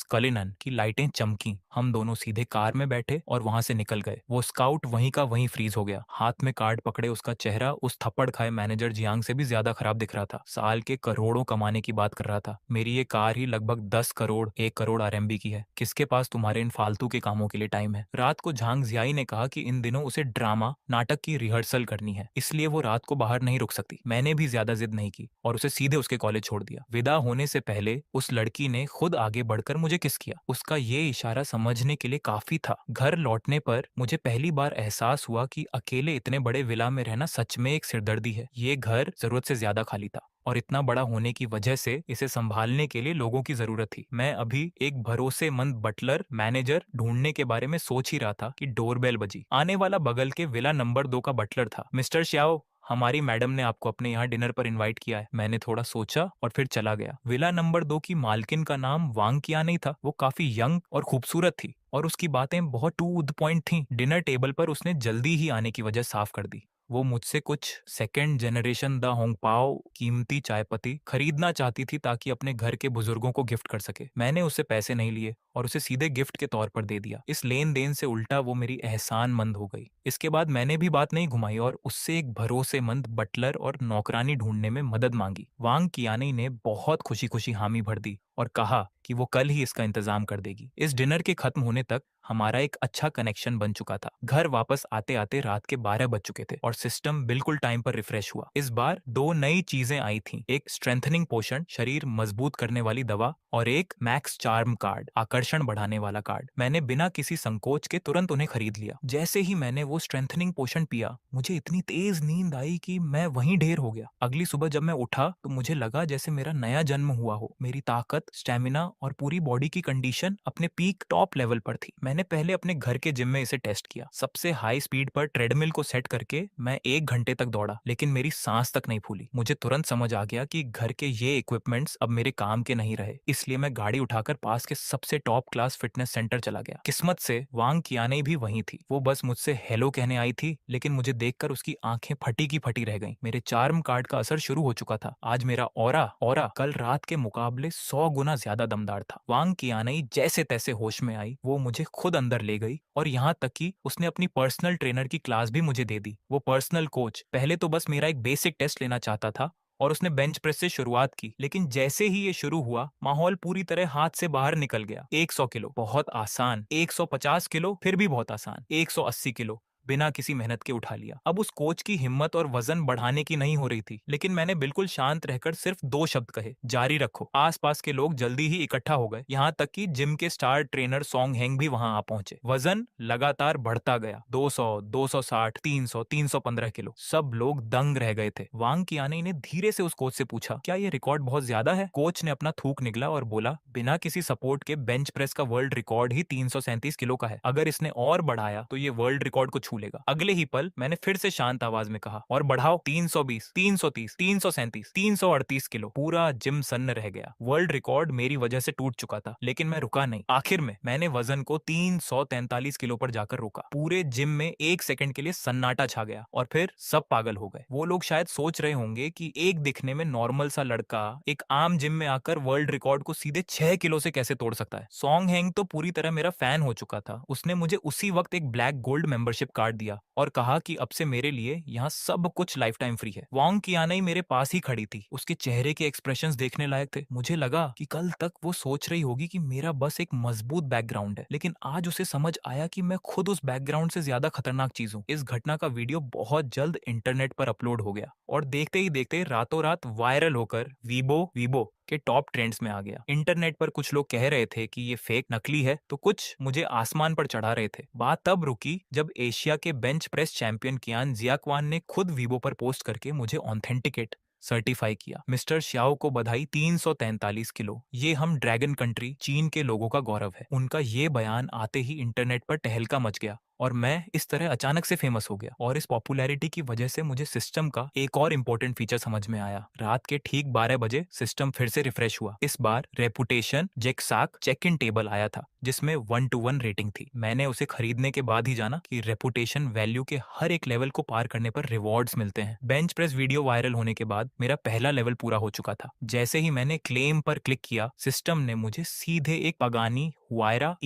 कलिनन की लाइटें चमकी। हम दोनों सीधे कार में बैठे और वहां से निकल गए। वो स्काउट वहीं का वहीं फ्रीज हो गया। हाथ में कार्ड पकड़े उसका चेहरा उस थप्पड़ खाए मैनेजर जियांग से भी ज्यादा खराब दिख रहा था। साल के करोड़ों कमाने की बात कर रहा था। मेरी ये कार ही लगभग 10 करोड़ 1 करोड़ आरएमबी की है। किसके पास तुम्हारे इन फालतू के कामों के लिए टाइम है? रात को झांग जियाई ने कहा कि इन दिनों उसे ड्रामा नाटक की रिहर्सल करनी है, इसलिए वो रात को बाहर नहीं रुक सकती। मैंने भी ज्यादा जिद नहीं की और उसे सीधे उसके कॉलेज छोड़ दिया। विदा होने से पहले उस लड़की ने खुद आगे बढ़कर मुझे किस किया। उसका ये इशारा समझने के लिए काफी था। घर लौटने पर मुझे पहली बार एहसास हुआ कि अकेले इतने बड़े विला में रहना सच में एक सिरदर्दी है। ये घर जरूरत से ज्यादा खाली था और इतना बड़ा होने की वजह से इसे संभालने के लिए लोगों की जरूरत थी। मैं अभी एक भरोसेमंद बटलर मैनेजर ढूंढने के बारे में सोच ही रहा था कि डोरबेल बजी। आने वाला बगल के विला नंबर 2 का बटलर था। मिस्टर श्याओ, हमारी मैडम ने आपको अपने यहाँ डिनर पर इनवाइट किया है। मैंने थोड़ा सोचा और फिर चला गया। विला नंबर 2 की मालकिन का नाम वांग किया नहीं था। वो काफी यंग और खूबसूरत थी और उसकी बातें बहुत टू द पॉइंट थी। डिनर टेबल पर उसने जल्दी ही आने की वजह साफ कर दी। वो मुझसे कुछ सेकेंड जनरेशन द होंगपाओ कीमती चाय पत्ती खरीदना चाहती थी ताकि अपने घर के बुजुर्गों को गिफ्ट कर सके। मैंने उससे पैसे नहीं लिए और उसे सीधे गिफ्ट के तौर पर दे दिया। इस लेन देन से उल्टा वो मेरी एहसानमंद हो गई। इसके बाद मैंने भी बात नहीं घुमाई और उससे एक भरोसेमंद बटलर और नौकरानी ढूंढने में मदद मांगी। वांग कियानी ने बहुत खुशी खुशी हामी भर दी और कहा कि वो कल ही इसका इंतजाम कर देगी। इस डिनर के खत्म होने तक हमारा एक अच्छा कनेक्शन बन चुका था। घर वापस आते आते रात के 12 बज चुके थे और सिस्टम बिल्कुल टाइम पर रिफ्रेश हुआ। इस बार 2 नई चीजें आई थीं, एक स्ट्रेंथनिंग पोशन शरीर मजबूत करने वाली दवा और एक मैक्स चार्म कार्ड आकर्षण बढ़ाने वाला कार्ड। मैंने बिना किसी संकोच के तुरंत उन्हें खरीद लिया। जैसे ही मैंने वो स्ट्रेंथनिंग पोशन पिया, मुझे इतनी तेज नींद आई कि मैं वहीं ढेर हो गया। अगली सुबह जब मैं उठा तो मुझे लगा जैसे मेरा नया जन्म हुआ हो। मेरी ताकत, स्टेमिना और पूरी बॉडी की कंडीशन अपने पीक टॉप लेवल पर थी। मैंने पहले अपने घर के जिम में इसे टेस्ट किया। सबसे हाई स्पीड पर ट्रेडमिल को सेट करके मैं 1 घंटे तक दौड़ा, लेकिन मेरी सांस तक नहीं फूली। मुझे तुरंत समझ आ गया कि घर के ये इक्विपमेंट्स अब मेरे काम के नहीं रहे, इसलिए मैं गाड़ी उठाकर पास के सबसे टॉप क्लास फिटनेस सेंटर चला गया। किस्मत से वांग कियानी भी वहीं थी। वो बस मुझसे हेलो कहने आई थी, लेकिन मुझे देखकर उसकी आंखें फटी की फटी रह गईं। मेरे चार्म कार्ड का असर शुरू हो चुका था। आज मेरा ऑरा कल रात के मुकाबले 100 गुना ज्यादा दमदार था। वांग कियानई जैसे तैसे होश में आई, वो मुझे खुद अंदर ले गई और यहाँ तक कि उसने अपनी पर्सनल ट्रेनर की क्लास भी मुझे दे दी। वो पर्सनल कोच पहले तो बस मेरा एक बेसिक टेस्ट लेना चाहता था और उसने बेंच प्रेस से शुरुआत की, लेकिन जैसे ही ये शुरू हुआ माहौल पूरी तरह हाथ से बाहर निकल गया। 100 किलो बहुत आसान, 150 किलो फिर भी बहुत आसान, 180 किलो बिना किसी मेहनत के उठा लिया। अब उस कोच की हिम्मत और वजन बढ़ाने की नहीं हो रही थी, लेकिन मैंने बिल्कुल शांत रहकर सिर्फ 2 शब्द कहे, जारी रखो। आसपास के लोग जल्दी ही इकट्ठा हो गए, यहाँ तक कि जिम के स्टार ट्रेनर सोंग हेंग भी वहां आ पहुंचे। वजन लगातार बढ़ता गया, 200, 260, 300, 315 किलो। सब लोग दंग रह गए थे। वांग कियाने ने धीरे से उस कोच से पूछा, क्या ये रिकॉर्ड बहुत ज्यादा है? कोच ने अपना थूक निकला और बोला, बिना किसी सपोर्ट के बेंच प्रेस का वर्ल्ड रिकॉर्ड ही 337 किलो का है। अगर इसने और बढ़ाया तो ये वर्ल्ड रिकॉर्ड को छू लेगा। अगले ही पल मैंने फिर से शांत आवाज में कहा, और बढ़ाओ, 320, 330, 337, 338 किलो। पूरा जिम सन्न रह गया। वर्ल्ड रिकॉर्ड मेरी वजह से टूट चुका था, लेकिन मैं रुका नहीं। आखिर में मैंने वजन को 343 किलो पर जाकर रोका। पूरे जिम में 1 सेकंड के लिए सन्नाटा छा गया और फिर सब पागल हो गए। वो लोग शायद सोच रहे होंगे कि एक दिखने में नॉर्मल सा लड़का एक आम जिम में आकर वर्ल्ड रिकॉर्ड को सीधे 6 किलो से कैसे तोड़ सकता है। सोंग हेंग तो पूरी तरह मेरा फैन हो चुका था। उसने मुझे उसी वक्त एक ब्लैक गोल्ड मेंबरशिप कार्ड दिया और कहा कि अब से मेरे लिए यहाँ सब कुछ लाइफ टाइम फ्री है। वांग कियानई मेरे पास ही खड़ी थी। उसके चेहरे के एक्सप्रेशंस देखने लायक थे। मुझे लगा कि कल तक वो सोच रही होगी कि मेरा बस एक मजबूत बैकग्राउंड है, लेकिन आज उसे समझ आया कि मैं खुद उस बैकग्राउंड से ज्यादा खतरनाक चीज हूँ। इस घटना का वीडियो बहुत जल्द इंटरनेट पर अपलोड हो गया और देखते ही देखते रातों रात वायरल होकर वीबो वीबो के टॉप ट्रेंड्स में आ गया। इंटरनेट पर कुछ लोग कह रहे थे कि ये फेक नकली है, तो कुछ मुझे आसमान पर चढ़ा रहे थे। बात तब रुकी जब एशिया के बेंच प्रेस चैंपियन कियान जियाक्वान ने खुद वीबो पर पोस्ट करके मुझे ऑथेंटिकेट सर्टिफाई किया। मिस्टर श्याओ को बधाई, 343 किलो। ये हम ड्रैगन कंट्री चीन के लोगों का गौरव है। उनका ये बयान आते ही इंटरनेट पर तहलका मच गया और मैं इस तरह अचानक से फेमस हो गया। और इस पॉपुलैरिटी की वजह से मुझे सिस्टम का एक और इम्पोर्टेंट फीचर समझ में आया। रात के ठीक 12 बजे सिस्टम फिर से रिफ्रेश हुआ। इस बार रेपुटेशन जेक्साक चेक इन टेबल आया था जिसमें 1-to-1 रेटिंग थी। मैंने उसे खरीदने के बाद ही जाना कि रेपुटेशन वैल्यू के हर एक लेवल को पार करने पर रिवॉर्ड्स मिलते हैं। बेंच प्रेस वीडियो वायरल होने के बाद मेरा पहला लेवल पूरा हो चुका था। जैसे ही मैंने क्लेम पर क्लिक किया, सिस्टम ने मुझे सीधे एक पागानी हुआयरा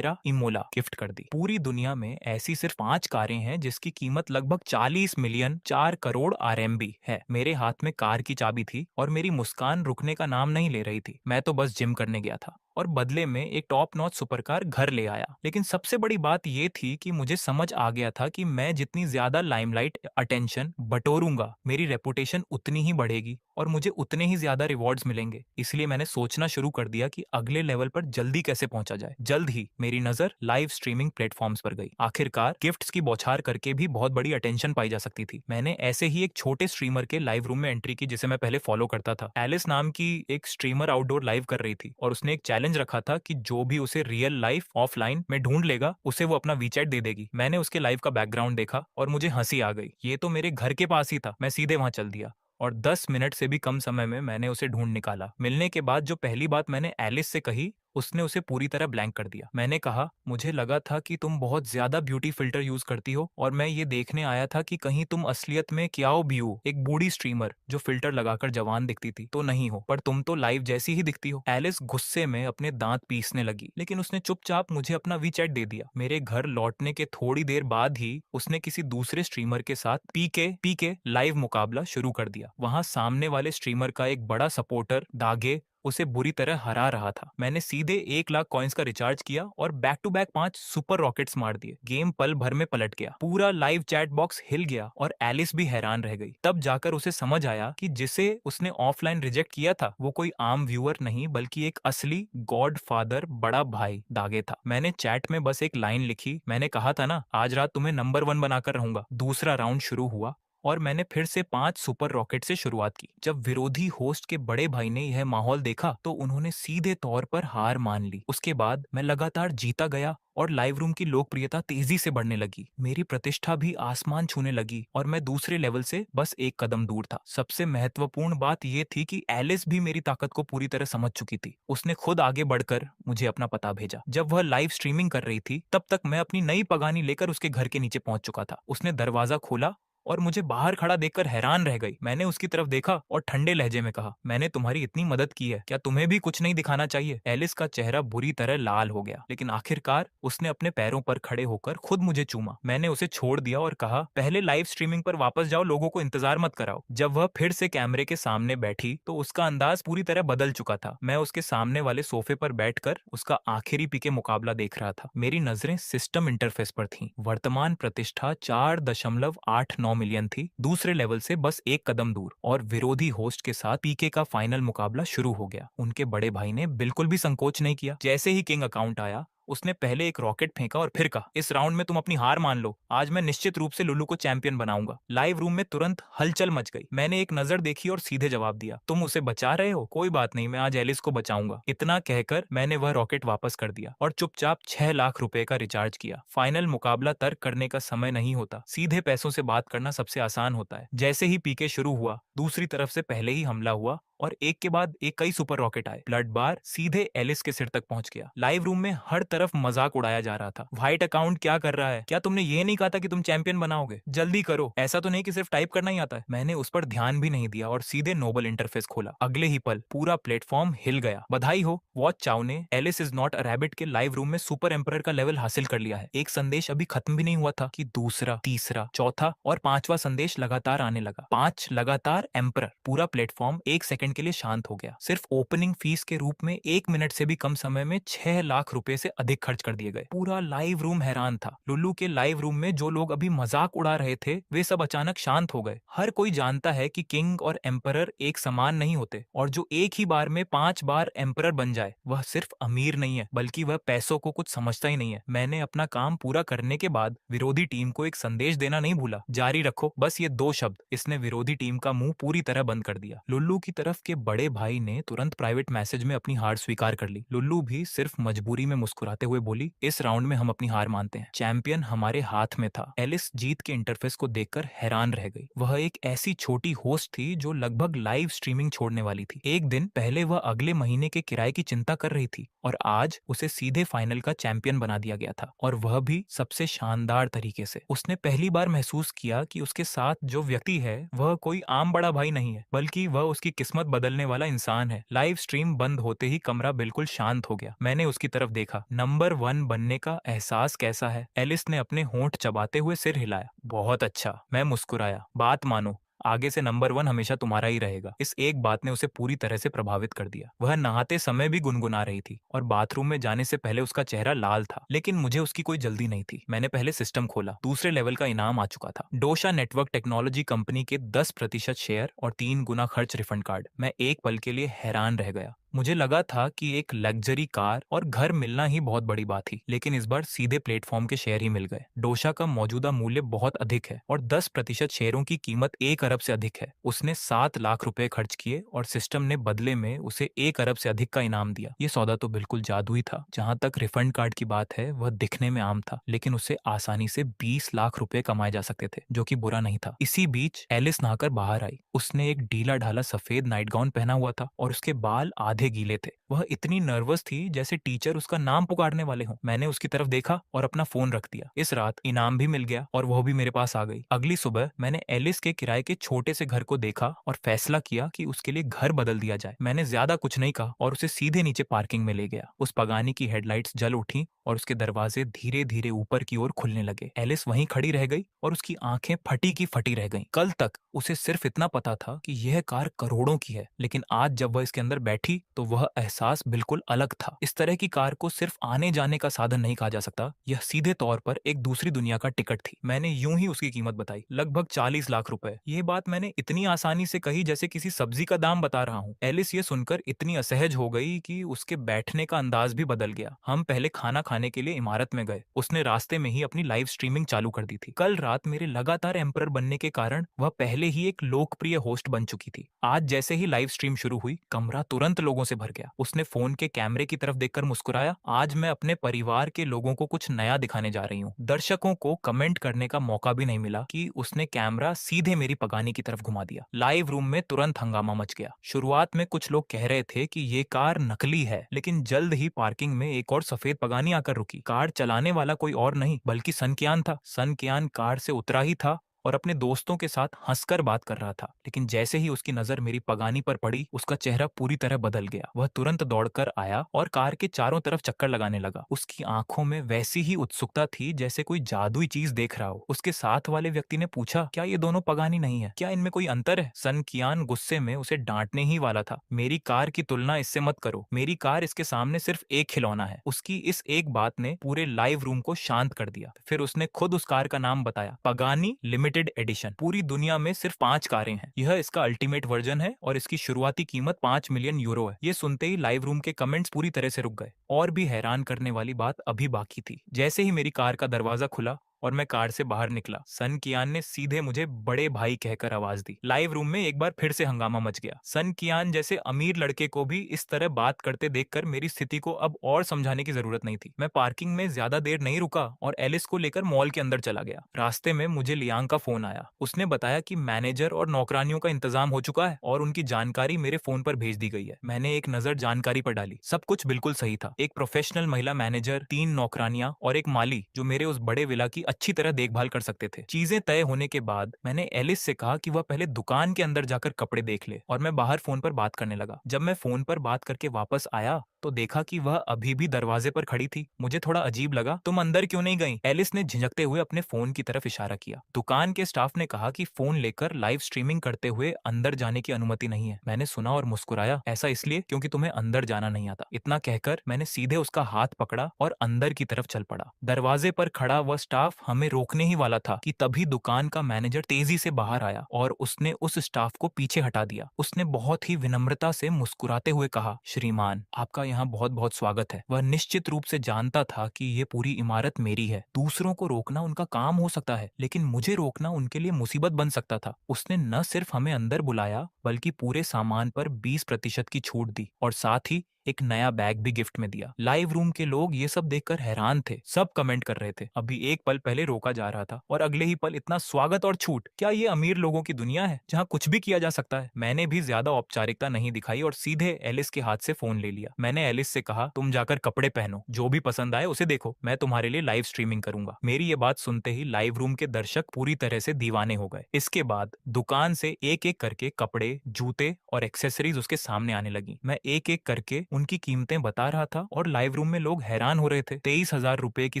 इमोला गिफ्ट कर दी। पूरी दुनिया में ऐसी सिर्फ 5 कारें हैं जिसकी कीमत लगभग 40 मिलियन 4 करोड़ आरएमबी है। मेरे हाथ में कार की चाबी थी और मेरी मुस्कान रुकने का नाम नहीं ले रही थी। मैं तो बस जिम करने गया था और बदले में एक टॉप नॉच सुपरकार घर ले आया। लेकिन सबसे बड़ी बात यह थी कि मुझे समझ आ गया था कि मैं जितनी ज्यादा लाइमलाइट अटेंशन बटोरूंगा, मेरी रेपुटेशन उतनी ही बढ़ेगी और मुझे उतने ही ज्यादा रिवॉर्ड्स मिलेंगे। इसलिए मैंने सोचना शुरू कर दिया कि अगले लेवल पर जल्दी कैसे पहुंचा जाए। जल्द ही मेरी नजर लाइव स्ट्रीमिंग प्लेटफॉर्म्स पर गई। आखिरकार गिफ्ट्स की बौछार करके भी बहुत बड़ी अटेंशन पाई जा सकती थी। मैंने ऐसे ही एक छोटे स्ट्रीमर के लाइव रूम में एंट्री की जिसे मैं पहले फॉलो करता था। एलिस नाम की एक स्ट्रीमर आउटडोर लाइव कर रही थी और उसने एक चैलेंज रखा था कि जो भी उसे रियल लाइफ ऑफलाइन में ढूंढ लेगा उसे वो अपना वीचैट दे देगी। मैंने उसके लाइव का बैकग्राउंड देखा और मुझे हंसी आ गई। ये तो मेरे घर के पास ही था। मैं सीधे वहां चल दिया और 10 मिनट से भी कम समय में मैंने उसे ढूंढ निकाला। मिलने के बाद जो पहली बात मैंने एलिस से कही, उसने उसे पूरी तरह ब्लैंक कर दिया। मैंने कहा, मुझे लगा था कि तुम बहुत ज्यादा ब्यूटी फिल्टर यूज करती हो और मैं ये देखने आया था कि कहीं तुम असलियत में क्याओ बियू, एक बूढ़ी स्ट्रीमर जो फिल्टर लगाकर जवान दिखती थी, तो नहीं हो। पर तुम तो लाइव जैसी ही दिखती हो। एलिस गुस्से में अपने दांत पीसने लगी, लेकिन उसने चुपचाप मुझे अपना वीचैट दे दिया। मेरे घर लौटने के थोड़ी देर बाद ही उसने किसी दूसरे स्ट्रीमर के साथ पीके लाइव मुकाबला शुरू कर दिया। वहां सामने वाले स्ट्रीमर का एक बड़ा सपोर्टर दागे उसे बुरी तरह हरा रहा था। मैंने सीधे 1 लाख कॉइन्स का रिचार्ज किया और back to back 5 super rockets मार दिए। गेम पल भर में पलट गया। पूरा लाइव चैट बॉक्स हिल गया और एलिस भी हैरान रह गई। तब जाकर उसे समझ आया कि जिसे उसने ऑफलाइन रिजेक्ट किया था वो कोई आम व्यूअर नहीं बल्कि एक असली गॉड फादर बड़ा भाई दागे था। मैंने चैट में बस एक लाइन लिखी, मैंने कहा था ना आज रात तुम्हें नंबर 1 बनाकर रहूंगा। दूसरा राउंड शुरू हुआ और मैंने फिर से 5 सुपर रॉकेट से शुरुआत की। जब विरोधी होस्ट के बड़े भाई ने यह माहौल देखा तो उन्होंने सीधे तौर पर हार मान ली। उसके बाद मैं लगातार जीता गया और लाइव रूम की लोकप्रियता तेजी से बढ़ने लगी। मेरी प्रतिष्ठा भी आसमान छूने लगी और मैं दूसरे लेवल से बस एक कदम दूर था। सबसे महत्वपूर्ण बात यह थी कि एलिस भी मेरी ताकत को पूरी तरह समझ चुकी थी। उसने खुद आगे बढ़कर मुझे अपना पता भेजा। जब वह लाइव स्ट्रीमिंग कर रही थी तब तक मैं अपनी नई पगानी लेकर उसके घर के नीचे पहुंच चुका था। उसने दरवाजा खोला और मुझे बाहर खड़ा देखकर हैरान रह गई। मैंने उसकी तरफ देखा और ठंडे लहजे में कहा, मैंने तुम्हारी इतनी मदद की है, क्या तुम्हें भी कुछ नहीं दिखाना चाहिए? एलिस का चेहरा बुरी तरह लाल हो गया, लेकिन आखिरकार उसने अपने पैरों पर खड़े होकर खुद मुझे चूमा। मैंने उसे छोड़ दिया और कहा, पहले लाइव स्ट्रीमिंग पर वापस जाओ, लोगों को इंतजार मत कराओ। जब वह फिर से कैमरे के सामने बैठी तो उसका अंदाज पूरी तरह बदल चुका था। मैं उसके सामने वाले सोफे पर बैठकर उसका आखिरी पीके मुकाबला देख रहा था। मेरी नजरें सिस्टम इंटरफेस पर थीं। वर्तमान प्रतिष्ठा 4.89 मिलियन थी, दूसरे लेवल से बस एक कदम दूर, और विरोधी होस्ट के साथ पीके का फाइनल मुकाबला शुरू हो गया। उनके बड़े भाई ने बिल्कुल भी संकोच नहीं किया। जैसे ही किंग अकाउंट आया, उसने पहले एक रॉकेट फेंका और फिर कहा, इस राउंड में तुम अपनी हार मान लो, आज मैं निश्चित रूप से लुल्लू को चैंपियन बनाऊंगा। लाइव रूम में तुरंत हलचल मच गई। मैंने एक नजर देखी और सीधे जवाब दिया, तुम उसे बचा रहे हो? कोई बात नहीं, मैं आज एलिस को बचाऊंगा। इतना कहकर मैंने वह रॉकेट वापस कर दिया और चुपचाप 6 लाख रुपए का रिचार्ज किया। फाइनल मुकाबला तर्क करने का समय नहीं होता, सीधे पैसों से बात करना सबसे आसान होता है। जैसे ही पीके शुरू हुआ, दूसरी तरफ से पहले ही हमला हुआ और एक के बाद एक कई सुपर रॉकेट आए। ब्लड बार सीधे एलिस के सिर तक पहुंच गया। लाइव रूम में हर तरफ मजाक उड़ाया जा रहा था। व्हाइट अकाउंट क्या कर रहा है? क्या तुमने ये नहीं कहा था कि तुम चैंपियन बनाओगे? जल्दी करो, ऐसा तो नहीं कि सिर्फ टाइप करना ही आता है। मैंने उस पर ध्यान भी नहीं दिया और सीधे नोबल इंटरफेस खोला। अगले ही पल पूरा प्लेटफॉर्म हिल गया। बधाई हो, वॉच चाओ ने Alice is not a rabbit के लाइव रूम में सुपर एम्परर का लेवल हासिल कर लिया है। एक संदेश अभी खत्म भी नहीं हुआ था कि दूसरा, तीसरा, चौथा और पांचवा संदेश लगातार आने लगा। 5 लगातार एम्परर। पूरा प्लेटफॉर्म एक सेकंड के लिए शांत हो गया। सिर्फ ओपनिंग फीस के रूप में 1 मिनट से भी कम समय में 6 लाख रुपए से अधिक खर्च कर दिए गए। पूरा लाइव रूम हैरान था। लुल्लू के लाइव रूम में जो लोग अभी मजाक उड़ा रहे थे, वे सब अचानक शांत हो गए। हर कोई जानता है कि किंग और एम्परर एक समान नहीं होते, और जो एक ही बार में 5 बार एम्परर बन जाए, वह सिर्फ अमीर नहीं है, बल्कि वह पैसों को कुछ समझता ही नहीं है। मैंने अपना काम पूरा करने के बाद विरोधी टीम को एक संदेश देना नहीं भूला, जारी रखो, बस ये 2 शब्द। इसने विरोधी टीम का मुंह पूरी तरह बंद कर दिया। लुल्लू की तरफ के बड़े भाई ने तुरंत प्राइवेट मैसेज में अपनी हार स्वीकार कर ली। लुल्लू भी सिर्फ मजबूरी में मुस्कुराते हुए बोली, इस राउंड में हम अपनी हार मानते हैं, चैंपियन हमारे हाथ में था। एलिस जीत के इंटरफेस को देखकर हैरान रह गई। वह एक ऐसी छोटी होस्ट थी जो लगभग लाइव स्ट्रीमिंग छोड़ने वाली थी। एक दिन पहले वह अगले महीने के किराए की चिंता कर रही थी, और आज उसे सीधे फाइनल का चैंपियन बना दिया गया था, और वह भी सबसे शानदार तरीके से। उसने पहली बार महसूस किया कि उसके साथ जो व्यक्ति है वह कोई आम बड़ा भाई नहीं है, बल्कि वह उसकी किस्मत बदलने वाला इंसान है। लाइव स्ट्रीम बंद होते ही कमरा बिल्कुल शांत हो गया। मैंने उसकी तरफ देखा। नंबर 1 बनने का एहसास कैसा है? एलिस ने अपने होंठ चबाते हुए सिर हिलाया। बहुत अच्छा, मैं मुस्कुराया। बात मानो, आगे से नंबर 1 हमेशा तुम्हारा ही रहेगा। इस एक बात ने उसे पूरी तरह से प्रभावित कर दिया। वह नहाते समय भी गुनगुना रही थी, और बाथरूम में जाने से पहले उसका चेहरा लाल था, लेकिन मुझे उसकी कोई जल्दी नहीं थी। मैंने पहले सिस्टम खोला। दूसरे लेवल का इनाम आ चुका था। डोशा नेटवर्क टेक्नोलॉजी कंपनी के 10% शेयर और 3 गुना खर्च रिफंड कार्ड। मैं एक पल के लिए हैरान रह गया। मुझे लगा था कि एक लग्जरी कार और घर मिलना ही बहुत बड़ी बात थी, लेकिन इस बार सीधे प्लेटफॉर्म के शेयर ही मिल गए। डोशा का मौजूदा मूल्य बहुत अधिक है, और 10% शेयरों की कीमत 1 अरब से अधिक है। उसने 7 लाख रुपए खर्च किए, और सिस्टम ने बदले में उसे 1 अरब से अधिक का इनाम दिया। ये सौदा तो बिल्कुल जादुई था। जहां तक रिफंड कार्ड की बात है, वह दिखने में आम था, लेकिन उससे आसानी से 20 लाख रुपए कमाए जा सकते थे, जो कि बुरा नहीं था। इसी बीच एलिस नहाकर बाहर आई। उसने एक ढीला ढाला सफेद नाइट गाउन पहना हुआ था, और उसके बाल आधे गीले थे। वह इतनी नर्वस थी जैसे टीचर उसका नाम पुकारने वाले हों। मैंने उसकी तरफ देखा और अपना फोन रख दिया। इस रात इनाम भी मिल गया, और वह भी मेरे पास आ गई। अगली सुबह मैंने एलिस के किराए के छोटे से घर को देखा और फैसला किया कि उसके लिए घर बदल दिया जाए। मैंने ज्यादा कुछ नहीं कहा और उसे सीधे नीचे पार्किंग में ले गया। उस पगानी की हेडलाइट्स जल उठी और उसके दरवाजे धीरे धीरे ऊपर की ओर खुलने लगे। एलिस वहीं खड़ी रह गई और उसकी आंखें फटी की फटी रह गईं। कल तक उसे सिर्फ इतना पता था कि यह कार करोड़ों की है, लेकिन आज जब वह इसके अंदर बैठी तो वह एहसास बिल्कुल अलग था। इस तरह की कार को सिर्फ आने जाने का साधन नहीं कहा जा सकता, यह सीधे तौर पर एक दूसरी दुनिया का टिकट थी। मैंने यूं ही उसकी कीमत बताई, लगभग 40 लाख रुपए। ये बात मैंने इतनी आसानी से कही जैसे किसी सब्जी का दाम बता रहा हूँ। एलिस ये सुनकर इतनी असहज हो गई कि उसके बैठने का अंदाज भी बदल गया। हम पहले खाना खाने के लिए इमारत में गए। उसने रास्ते में ही अपनी लाइव स्ट्रीमिंग चालू कर दी थी। कल रात मेरे लगातार एम्परर बनने के कारण वह पहले ही एक लोकप्रिय होस्ट बन चुकी थी। आज जैसे ही लाइव स्ट्रीम शुरू हुई, कमरा तुरंत लोगों से भर गया। उसने फोन के कैमरे की तरफ देखकर मुस्कुराया। आज मैं अपने परिवार के लोगों को कुछ नया दिखाने जा रही हूँ। दर्शकों को कमेंट करने का मौका भी नहीं मिला कि उसने कैमरा सीधे मेरी पगानी की तरफ घुमा दिया। लाइव रूम में तुरंत हंगामा मच गया। शुरुआत में कुछ लोग कह रहे थे कि ये कार नकली है, लेकिन जल्द ही पार्किंग में एक और सफेद पगानी आकर रुकी। कार चलाने वाला कोई और नहीं बल्कि सन कियान था। सन कियान कार से उतरा ही था और अपने दोस्तों के साथ हंसकर बात कर रहा था। लेकिन जैसे ही उसकी नजर मेरी पगानी पर पड़ी, उसका चेहरा पूरी तरह बदल गया। वह तुरंत दौड़कर आया और कार के चारों तरफ चक्कर लगाने लगा। उसकी आंखों में वैसी ही उत्सुकता थी जैसे कोई जादुई चीज देख रहा हो। उसके साथ वाले व्यक्ति ने पूछा, क्या ये दोनों पगानी नहीं है? क्या इनमें कोई अंतर है? सन कियान गुस्से में उसे डांटने ही वाला था। मेरी कार की तुलना इससे मत करो, मेरी कार इसके सामने सिर्फ एक खिलौना है। उसकी इस एक बात ने पूरे लाइव रूम को शांत कर दिया। फिर उसने खुद उस कार का नाम बताया, पगानी लिमिटेड एडिशन। पूरी दुनिया में सिर्फ 5 कारें हैं। यह इसका अल्टीमेट वर्जन है और इसकी शुरुआती कीमत 5 मिलियन यूरो है। ये सुनते ही लाइव रूम के कमेंट्स पूरी तरह से रुक गए। और भी हैरान करने वाली बात अभी बाकी थी। जैसे ही मेरी कार का दरवाजा खुला और मैं कार से बाहर निकला, सन कियान ने सीधे मुझे बड़े भाई कहकर आवाज दी। लाइव रूम में एक बार फिर से हंगामा मच गया। सन कियान जैसे अमीर लड़के को भी इस तरह बात करते देखकर मेरी स्थिति को अब और समझाने की जरूरत नहीं थी। मैं पार्किंग में ज्यादा देर नहीं रुका और एलिस को लेकर मॉल के अंदर चला गया। रास्ते में मुझे लियांग का फोन आया। उसने बताया कि मैनेजर और नौकरानियों का इंतजाम हो चुका है और उनकी जानकारी मेरे फोन पर भेज दी गई है। मैंने एक नजर जानकारी पर डाली। सब कुछ बिल्कुल सही था। एक प्रोफेशनल महिला मैनेजर, 3 नौकरानियां और एक माली जो मेरे उस बड़े विला की अच्छी तरह देखभाल कर सकते थे। चीजें तय होने के बाद मैंने एलिस से कहा कि वह पहले दुकान के अंदर जाकर कपड़े देख ले और मैं बाहर फोन पर बात करने लगा। जब मैं फोन पर बात करके वापस आया तो देखा कि वह अभी भी दरवाजे पर खड़ी थी। मुझे थोड़ा अजीब लगा। तुम अंदर क्यों नहीं गई? एलिस ने झिझकते हुए अपने फोन की तरफ इशारा किया। दुकान के स्टाफ ने कहा कि फोन लेकर लाइव स्ट्रीमिंग करते हुए अंदर जाने की अनुमति नहीं है। मैंने सुना और मुस्कुराया, ऐसा इसलिए क्योंकि तुम्हें अंदर जाना नहीं आता। इतना कहकर मैंने सीधे उसका हाथ पकड़ा और अंदर की तरफ चल पड़ा। दरवाजे पर खड़ा वह स्टाफ हमें रोकने ही वाला था कि तभी दुकान का मैनेजर तेजी से बाहर आया और उसने उस स्टाफ को पीछे हटा दिया। उसने बहुत ही विनम्रता से मुस्कुराते हुए कहा, श्रीमान, आपका यहाँ बहुत बहुत स्वागत है। वह निश्चित रूप से जानता था कि ये पूरी इमारत मेरी है। दूसरों को रोकना उनका काम हो सकता है, लेकिन मुझे रोकना उनके लिए मुसीबत बन सकता था। उसने न सिर्फ हमें अंदर बुलाया बल्कि पूरे सामान पर 20% की छूट दी और साथ ही एक नया बैग भी गिफ्ट में दिया। लाइव रूम के लोग ये सब देखकर हैरान थे। सब कमेंट कर रहे थे, अभी एक पल पहले रोका जा रहा था और अगले ही पल इतना स्वागत और छूट। क्या ये अमीर लोगों की दुनिया है जहाँ कुछ भी किया जा सकता है? मैंने भी ज्यादा औपचारिकता नहीं दिखाई और सीधे एलिस के हाथ से फोन ले लिया। मैंने एलिस से कहा, तुम जाकर कपड़े पहनो, जो भी पसंद आए उसे देखो, मैं तुम्हारे लिए लाइव स्ट्रीमिंग करूंगा। मेरी ये बात सुनते ही लाइव रूम के दर्शक पूरी तरह से दीवाने हो गए। इसके बाद दुकान से एक एक करके कपड़े, जूते और एक्सेसरीज उसके सामने आने लगी। मैं एक एक करके उनकी कीमतें बता रहा था और लाइव रूम में लोग हैरान हो रहे थे। 23,000 रुपए की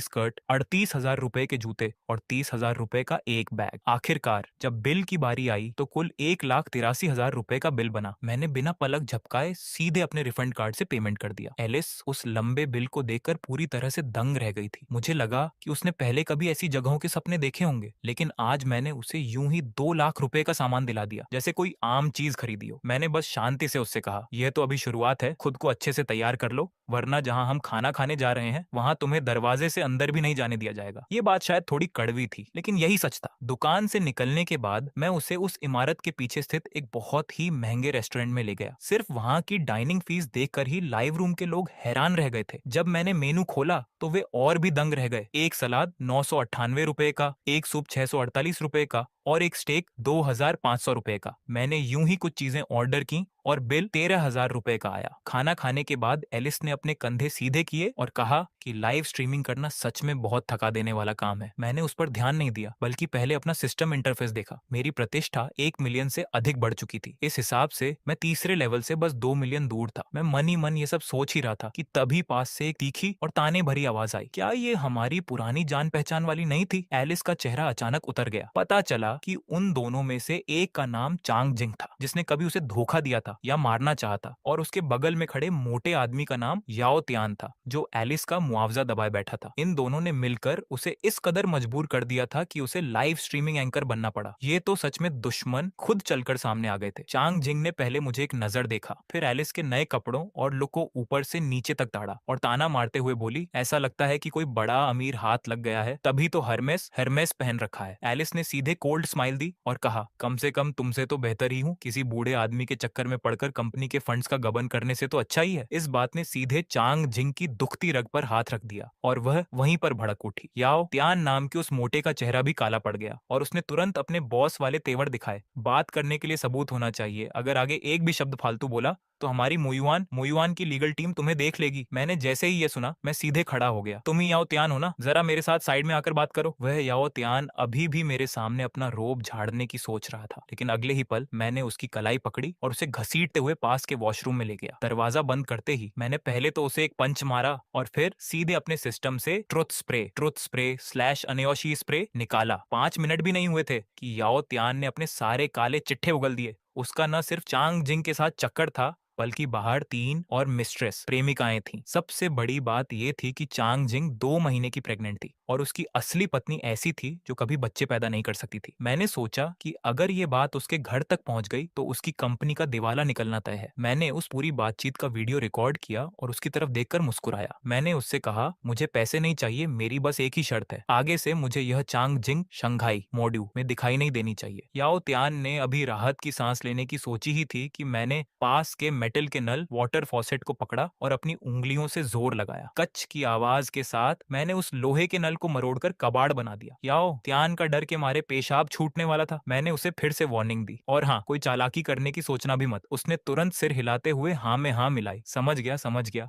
स्कर्ट, 38,000 रुपए के जूते और 30,000 रुपए का एक बैग। आखिरकार जब बिल की बारी आई तो कुल 1,83,000 रुपए का बिल बना। मैंने बिना पलक झपकाए सीधे अपने रिफंड कार्ड से पेमेंट कर दिया। एलिस उस लंबे बिल को देखकर पूरी तरह से दंग रह गई थी। मुझे लगा कि उसने पहले कभी ऐसी जगहों के सपने देखे होंगे, लेकिन आज मैंने उसे यूं ही 2 लाख रुपए का सामान दिला दिया जैसे कोई आम चीज खरीदी हो। मैंने बस शांति से उससे कहा, यह तो अभी शुरुआत है, खुद को अच्छे से तैयार कर लो, वरना जहां हम खाना खाने जा रहे हैं वहां तुम्हें दरवाजे से अंदर भी नहीं जाने दिया जाएगा। ये बात शायद थोड़ी कड़वी थी, लेकिन यही सच था। दुकान से निकलने के बाद मैं उसे उस इमारत के पीछे स्थित एक बहुत ही महंगे रेस्टोरेंट में ले गया। सिर्फ वहां की डाइनिंग फीस देखकर ही लाइव रूम के लोग हैरान रह गए थे। जब मैंने मेनू खोला तो वे और भी दंग रह गए। एक सलाद 998 रुपए का, एक सूप 648 रुपए का और एक स्टेक 2,500 रुपए का। मैंने यूं ही कुछ चीजें ऑर्डर की और बिल 13,000 रुपए का आया। खाना खाने के बाद एलिस ने अपने कंधे सीधे किए और कहा कि लाइव स्ट्रीमिंग करना सच में बहुत थका देने वाला काम है। मैंने उस पर ध्यान नहीं दिया, बल्कि पहले अपना सिस्टम इंटरफेस देखा। मेरी प्रतिष्ठा 1 मिलियन से अधिक बढ़ चुकी थी। इस हिसाब से मैं तीसरे लेवल से बस 2 मिलियन दूर था। मैं मन ही मन ये सब सोच ही रहा था कि तभी पास से एक तीखी और ताने भरी आवाज आई। क्या ये हमारी पुरानी जान पहचान वाली नहीं थी? एलिस का चेहरा अचानक उतर गया। पता चला कि उन दोनों में से एक का नाम चांग जिंग था, जिसने कभी उसे धोखा दिया था या मारना चाहा था, और उसके बगल में खड़े मोटे आदमी का नाम याओ त्यान था, जो एलिस का मुआवजा दबाए बैठा था। इन दोनों ने मिलकर उसे इस कदर मजबूर कर दिया था कि उसे लाइव स्ट्रीमिंग एंकर बनना पड़ा। ये तो सच में दुश्मन खुद चलकर सामने आ गए थे। चांग जिंग ने पहले मुझे एक नजर देखा, फिर एलिस के नए कपड़ों और लुक को ऊपर से नीचे तक ताड़ा और ताना मारते हुए बोली, ऐसा लगता है कि कोई बड़ा अमीर हाथ लग गया है, तभी तो हरमेस हरमेस पहन रखा है। एलिस ने सीधे कोल्ड स्माइल दी और कहा, कम से कम तुमसे तो बेहतर ही हूँ। किसी बूढ़े आदमी के चक्कर में पड़कर कंपनी के फंड्स का गबन करने से तो अच्छा ही है। इस बात ने सीधे चांग जिंग की दुखती रग पर हाथ रख दिया और वह वहीं पर भड़क उठी। याओ त्यान नाम के उस मोटे का चेहरा भी काला पड़ गया और उसने तुरंत अपने बॉस वाले तेवर दिखाए। बात करने के लिए सबूत होना चाहिए, अगर आगे एक भी शब्द फालतू बोला तो हमारी मुयुआन मुयुआन की लीगल टीम तुम्हें देख लेगी। मैंने जैसे ही ये सुना मैं सीधे खड़ा हो गया। तुम ही याओ त्यान हो ना, जरा मेरे साथ साइड में आकर बात करो। वह याओ त्यान अभी भी मेरे सामने अपना रोब झाड़ने की सोच रहा था, लेकिन अगले ही पल मैंने उसकी कलाई पकड़ी और उसे घसीटते हुए पास के वॉशरूम में ले गया। दरवाजा बंद करते ही मैंने पहले तो उसे एक पंच मारा और फिर सीधे अपने सिस्टम से ट्रुथ स्प्रे स्लैश अनयोशी स्प्रे निकाला। 5 मिनट भी नहीं हुए थे कि याओ त्यान ने अपने सारे काले चिट्ठे उगल दिए। उसका न सिर्फ चांग जिंग के साथ चक्कर था, बल्कि बाहर 3 और मिस्ट्रेस प्रेमिकाएं थीं। सबसे बड़ी बात यह थी कि चांग जिंग 2 महीने की प्रेग्नेंट थी और उसकी असली पत्नी ऐसी थी जो कभी बच्चे पैदा नहीं कर सकती थी। मैंने सोचा कि अगर ये बात उसके घर तक पहुंच गई तो उसकी कंपनी का दिवाला निकलना तय है। मैंने उस पूरी बातचीत का वीडियो रिकॉर्ड किया और उसकी तरफ देखकर मुस्कुराया। मैंने उससे कहा, मुझे पैसे नहीं चाहिए, मेरी बस एक ही शर्त है, आगे से मुझे यह चांग जिंग शंघाई मॉड्यू में दिखाई नहीं देनी चाहिए। याओ त्यान ने अभी राहत की सांस लेने की सोची ही थी कि मैंने पास के मेटल के नल वाटर फॉसेट को पकड़ा और अपनी उंगलियों से जोर लगाया। कच की आवाज के साथ मैंने उस लोहे के नल को मरोड़कर कबाड़ बना दिया। याओ त्यान का डर के मारे पेशाब छूटने वाला था। मैंने उसे फिर से वार्निंग दी, और हाँ, कोई चालाकी करने की सोचना भी मत। उसने तुरंत सिर हिलाते हुए हाँ में हाँ मिलाई। समझ गया।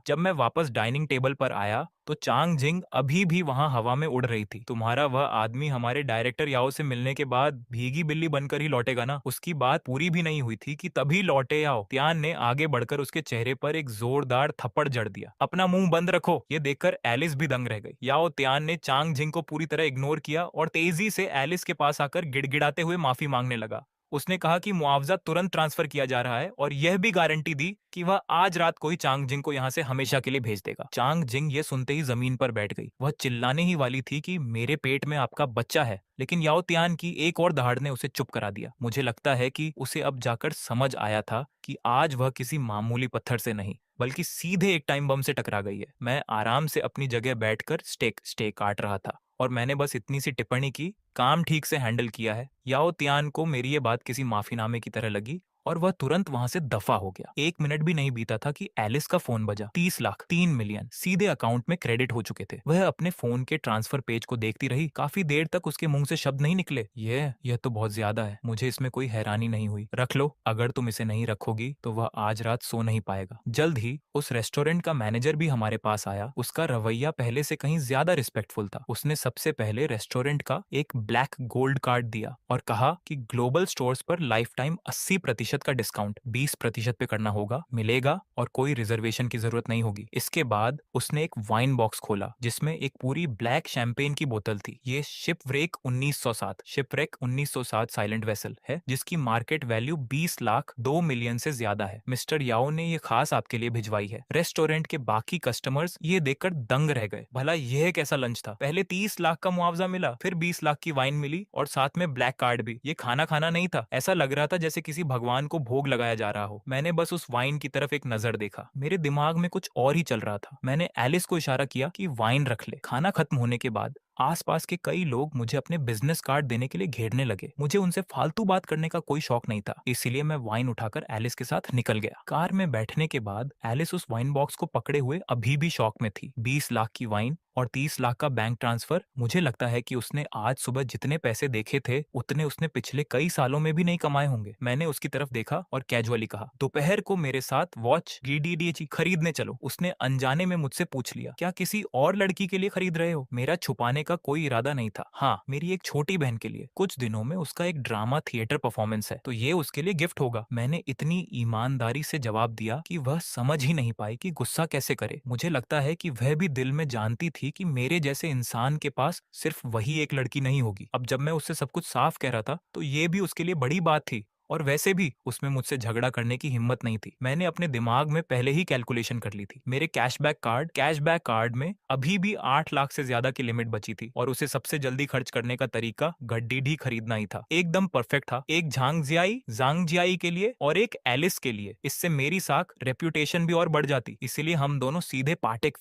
जब मैं वापस डाइनिंग टेबल पर आया तो चांग जिंग अभी भी वहां हवा में उड़ रही थी। तुम्हारा वह आदमी हमारे डायरेक्टर याओ से मिलने के बाद भीगी बिल्ली बनकर ही लौटेगा ना। उसकी बात पूरी भी नहीं हुई थी कि तभी लौटे याओ त्यान ने आगे बढ़कर उसके चेहरे पर एक जोरदार थप्पड़ जड़ दिया। अपना मुंह बंद रखो। ये देखकर एलिस भी दंग रह गई। याओ त्यान ने चांग जिंग को पूरी तरह इग्नोर किया और तेजी से एलिस के पास आकर गिड़गिड़ाते हुए माफी मांगने लगा। उसने कहा कि मुआवजा तुरंत ट्रांसफर किया जा रहा है और यह भी गारंटी दी कि वह आज रात को ही चांग जिंग को यहाँ से हमेशा के लिए भेज देगा। चांग जिंग ये सुनते ही जमीन पर बैठ गई। वह चिल्लाने ही वाली थी कि मेरे पेट में आपका बच्चा है, लेकिन याओ त्यान की एक और दहाड़ ने उसे चुप करा दिया। मुझे लगता है कि उसे अब जाकर समझ आया था कि आज वह किसी मामूली पत्थर से नहीं, बल्कि सीधे एक टाइम बम से टकरा गई है। मैं आराम से अपनी जगह बैठकर स्टेक काट रहा था और मैंने बस इतनी सी टिप्पणी की, काम ठीक से हैंडल किया है। याओ त्यान को मेरी ये बात किसी माफीनामे की तरह लगी और वह तुरंत वहां से दफा हो गया। 1 मिनट भी नहीं बीता था कि एलिस का फोन बजा। 30 लाख 3 मिलियन सीधे अकाउंट में क्रेडिट हो चुके थे। वह अपने फोन के ट्रांसफर पेज को देखती रही। काफी देर तक उसके मुंह से शब्द नहीं निकले। यह तो बहुत ज्यादा है। मुझे इसमें कोई हैरानी नहीं हुई। रख लो, अगर तुम इसे नहीं रखोगी तो वह आज रात सो नहीं पाएगा। जल्द ही उस रेस्टोरेंट का मैनेजर भी हमारे पास आया। उसका रवैया पहले से कहीं ज्यादा रिस्पेक्टफुल था। उसने सबसे पहले रेस्टोरेंट का एक ब्लैक गोल्ड कार्ड दिया और कहा कि ग्लोबल स्टोर्स पर लाइफ टाइम 80% का डिस्काउंट 20% पे करना होगा, मिलेगा और कोई रिजर्वेशन की जरूरत नहीं होगी। इसके बाद उसने एक वाइन बॉक्स खोला जिसमें एक पूरी ब्लैक शैंपेन की बोतल थी। ये शिपव्रेक 1907 साइलेंट वेसल है जिसकी मार्केट वैल्यू 20 लाख 2 मिलियन से ज्यादा है। मिस्टर याओ ने ये खास आपके लिए भिजवाई है। रेस्टोरेंट के बाकी कस्टमर्स ये देखकर दंग रह गए। भला यह कैसा लंच था? पहले 30 लाख का मुआवजा मिला, फिर 20 लाख की वाइन मिली और साथ में ब्लैक कार्ड भी। ये खाना खाना नहीं था। ऐसा लग रहा था जैसे किसी भगवान को भोग लगाया जा रहा हो। मैंने बस उस वाइन की तरफ एक नजर देखा। मेरे दिमाग में कुछ और ही चल रहा था। मैंने एलिस को इशारा किया कि वाइन रख ले। खाना खत्म होने के बाद आसपास के कई लोग मुझे अपने बिजनेस कार्ड देने के लिए घेरने लगे। मुझे उनसे फालतू बात करने का कोई शौक नहीं था, इसीलिए मैं वाइन उठाकर एलिस के साथ निकल गया। कार में बैठने के बाद एलिस उस वाइन बॉक्स को पकड़े हुए अभी भी शौक में थी। 20 लाख की वाइन और 30 लाख का बैंक ट्रांसफर। मुझे लगता है कि उसने आज सुबह जितने पैसे देखे थे उतने उसने पिछले कई सालों में भी नहीं कमाए होंगे। मैंने उसकी तरफ देखा और कैजुअली कहा, दोपहर को मेरे साथ वॉच GDDH खरीदने चलो। उसने अनजाने में मुझसे पूछ लिया, क्या किसी और लड़की के लिए खरीद रहे हो? मेरा छुपाने का कोई इरादा नहीं था। हाँ, मेरी एक छोटी बहन के लिए। कुछ दिनों में उसका एक ड्रामा थिएटर परफॉर्मेंस है, तो ये उसके लिए गिफ्ट होगा। मैंने इतनी ईमानदारी से जवाब दिया कि वह समझ ही नहीं पाई कि गुस्सा कैसे करे। मुझे लगता है कि वह भी दिल में जानती थी कि मेरे जैसे इंसान के पास सिर्फ वही एक लड़की नहीं होगी। अब जब मैं उससे सब कुछ साफ कह रहा था तो ये भी उसके लिए बड़ी बात थी, और वैसे भी उसमें मुझसे झगड़ा करने की हिम्मत नहीं थी। मैंने अपने दिमाग में पहले ही कैलकुलेशन कर ली थी। मेरे कैशबैक कार्ड में अभी भी 8 लाख से ज्यादा की लिमिट बची थी और उसे सबसे जल्दी खर्च करने का तरीका गड्डी खरीदना ही था। एकदम परफेक्ट था, एक जांगजियाई के लिए और एक एलिस के लिए। इससे मेरी साख रेप्यूटेशन भी और बढ़ जाती। इसीलिए हम दोनों सीधे पाटेक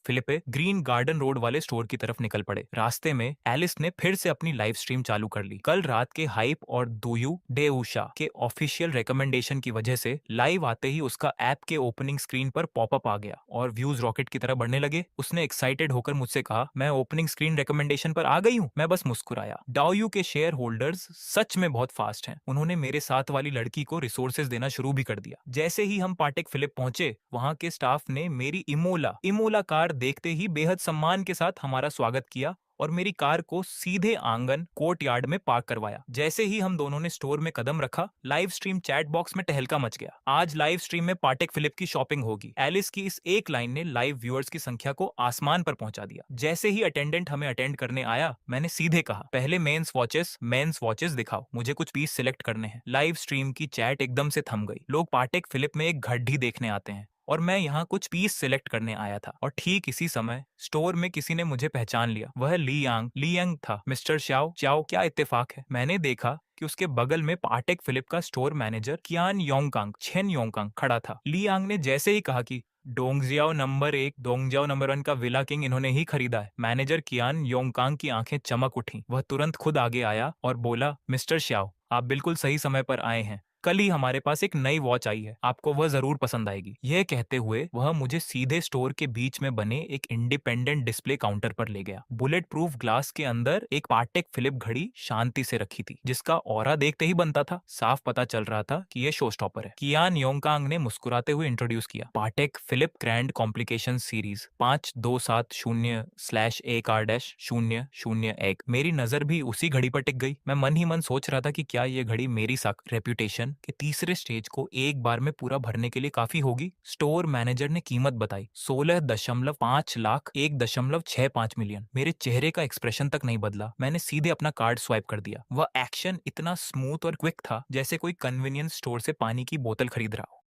फिलिपे ग्रीन गार्डन रोड वाले स्टोर की तरफ निकल पड़े। रास्ते में एलिस ने फिर से अपनी लाइव स्ट्रीम चालू कर ली। कल रात के हाइप और दोयू डेऊ शाह के ऑफिशियल रिकमेंडेशन की वजह से लाइव आते ही उसका ऐप के ओपनिंग स्क्रीन पर पॉपअप आ गया और व्यूज रॉकेट की तरह बढ़ने लगे। उसने एक्साइटेड होकर मुझसे कहा, मैं ओपनिंग स्क्रीन रिकमेंडेशन पर आ गई हूँ। मैं बस मुस्कुराया। डाओयू के शेयर होल्डर्स सच में बहुत फास्ट हैं। उन्होंने मेरे साथ वाली लड़की को रिसोर्सेज देना शुरू भी कर दिया। जैसे ही हम पाटेक फिलिप पहुंचे, वहां के स्टाफ ने मेरी इमोला कार देखते ही बेहद सम्मान के साथ हमारा स्वागत किया और मेरी कार को सीधे आंगन कोर्ट यार्ड में पार्क करवाया। जैसे ही हम दोनों ने स्टोर में कदम रखा, लाइव स्ट्रीम चैट बॉक्स में तहलका मच गया। आज लाइव स्ट्रीम में पाटेक फिलिप की शॉपिंग होगी। एलिस की इस एक लाइन ने लाइव व्यूअर्स की संख्या को आसमान पर पहुंचा दिया। जैसे ही अटेंडेंट हमें अटेंड करने आया, मैंने सीधे कहा, पहले मेंस वॉचेस दिखाओ, मुझे कुछ पीस सिलेक्ट करने हैं। लाइव स्ट्रीम की चैट एकदम से थम गई। लोग पाटेक फिलिप में एक घड्डी देखने आते हैं और मैं यहाँ कुछ पीस सिलेक्ट करने आया था। और ठीक इसी समय स्टोर में किसी ने मुझे पहचान लिया। वह ली यांग था। मिस्टर चाओ, क्या इत्तेफाक है। मैंने देखा कि उसके बगल में पाटेक फिलिप का स्टोर मैनेजर छेन योंगकांग खड़ा था। ली यांग ने जैसे ही कहा कि डोंगजियाओ नंबर 1, डोंगजियाओ नंबर 1 का विला किंग इन्होंने ही खरीदा है, मैनेजर कियान योंगकांग की आंखें चमक उठी। वह तुरंत खुद आगे आया और बोला, मिस्टर श्याओ, आप बिल्कुल सही समय पर आए हैं। कल ही हमारे पास एक नई वॉच आई है, आपको वह जरूर पसंद आएगी। यह कहते हुए वह मुझे सीधे स्टोर के बीच में बने एक इंडिपेंडेंट डिस्प्ले काउंटर पर ले गया। बुलेट प्रूफ ग्लास के अंदर एक पाटेक फिलिप घड़ी शांति से रखी थी, जिसका ऑरा देखते ही बनता था। साफ पता चल रहा था कि यह शो स्टॉपर है। कियान योंगकांग ने मुस्कुराते हुए इंट्रोड्यूस किया, Patek Philippe grand complication series 5270/AR-001। मेरी नजर भी उसी घड़ी पर टिक गई। मैं मन ही मन सोच रहा था कि क्या यह घड़ी मेरी रेप्यूटेशन के तीसरे स्टेज को एक बार में पूरा भरने के लिए काफी होगी। स्टोर मैनेजर ने कीमत बताई, 16.5 लाख, 1.65 मिलियन। मेरे चेहरे का एक्सप्रेशन तक नहीं बदला। मैंने सीधे अपना कार्ड स्वाइप कर दिया। वह एक्शन इतना स्मूथ और क्विक था जैसे कोई कन्वीनियंस स्टोर से पानी की बोतल खरीद रहा हो।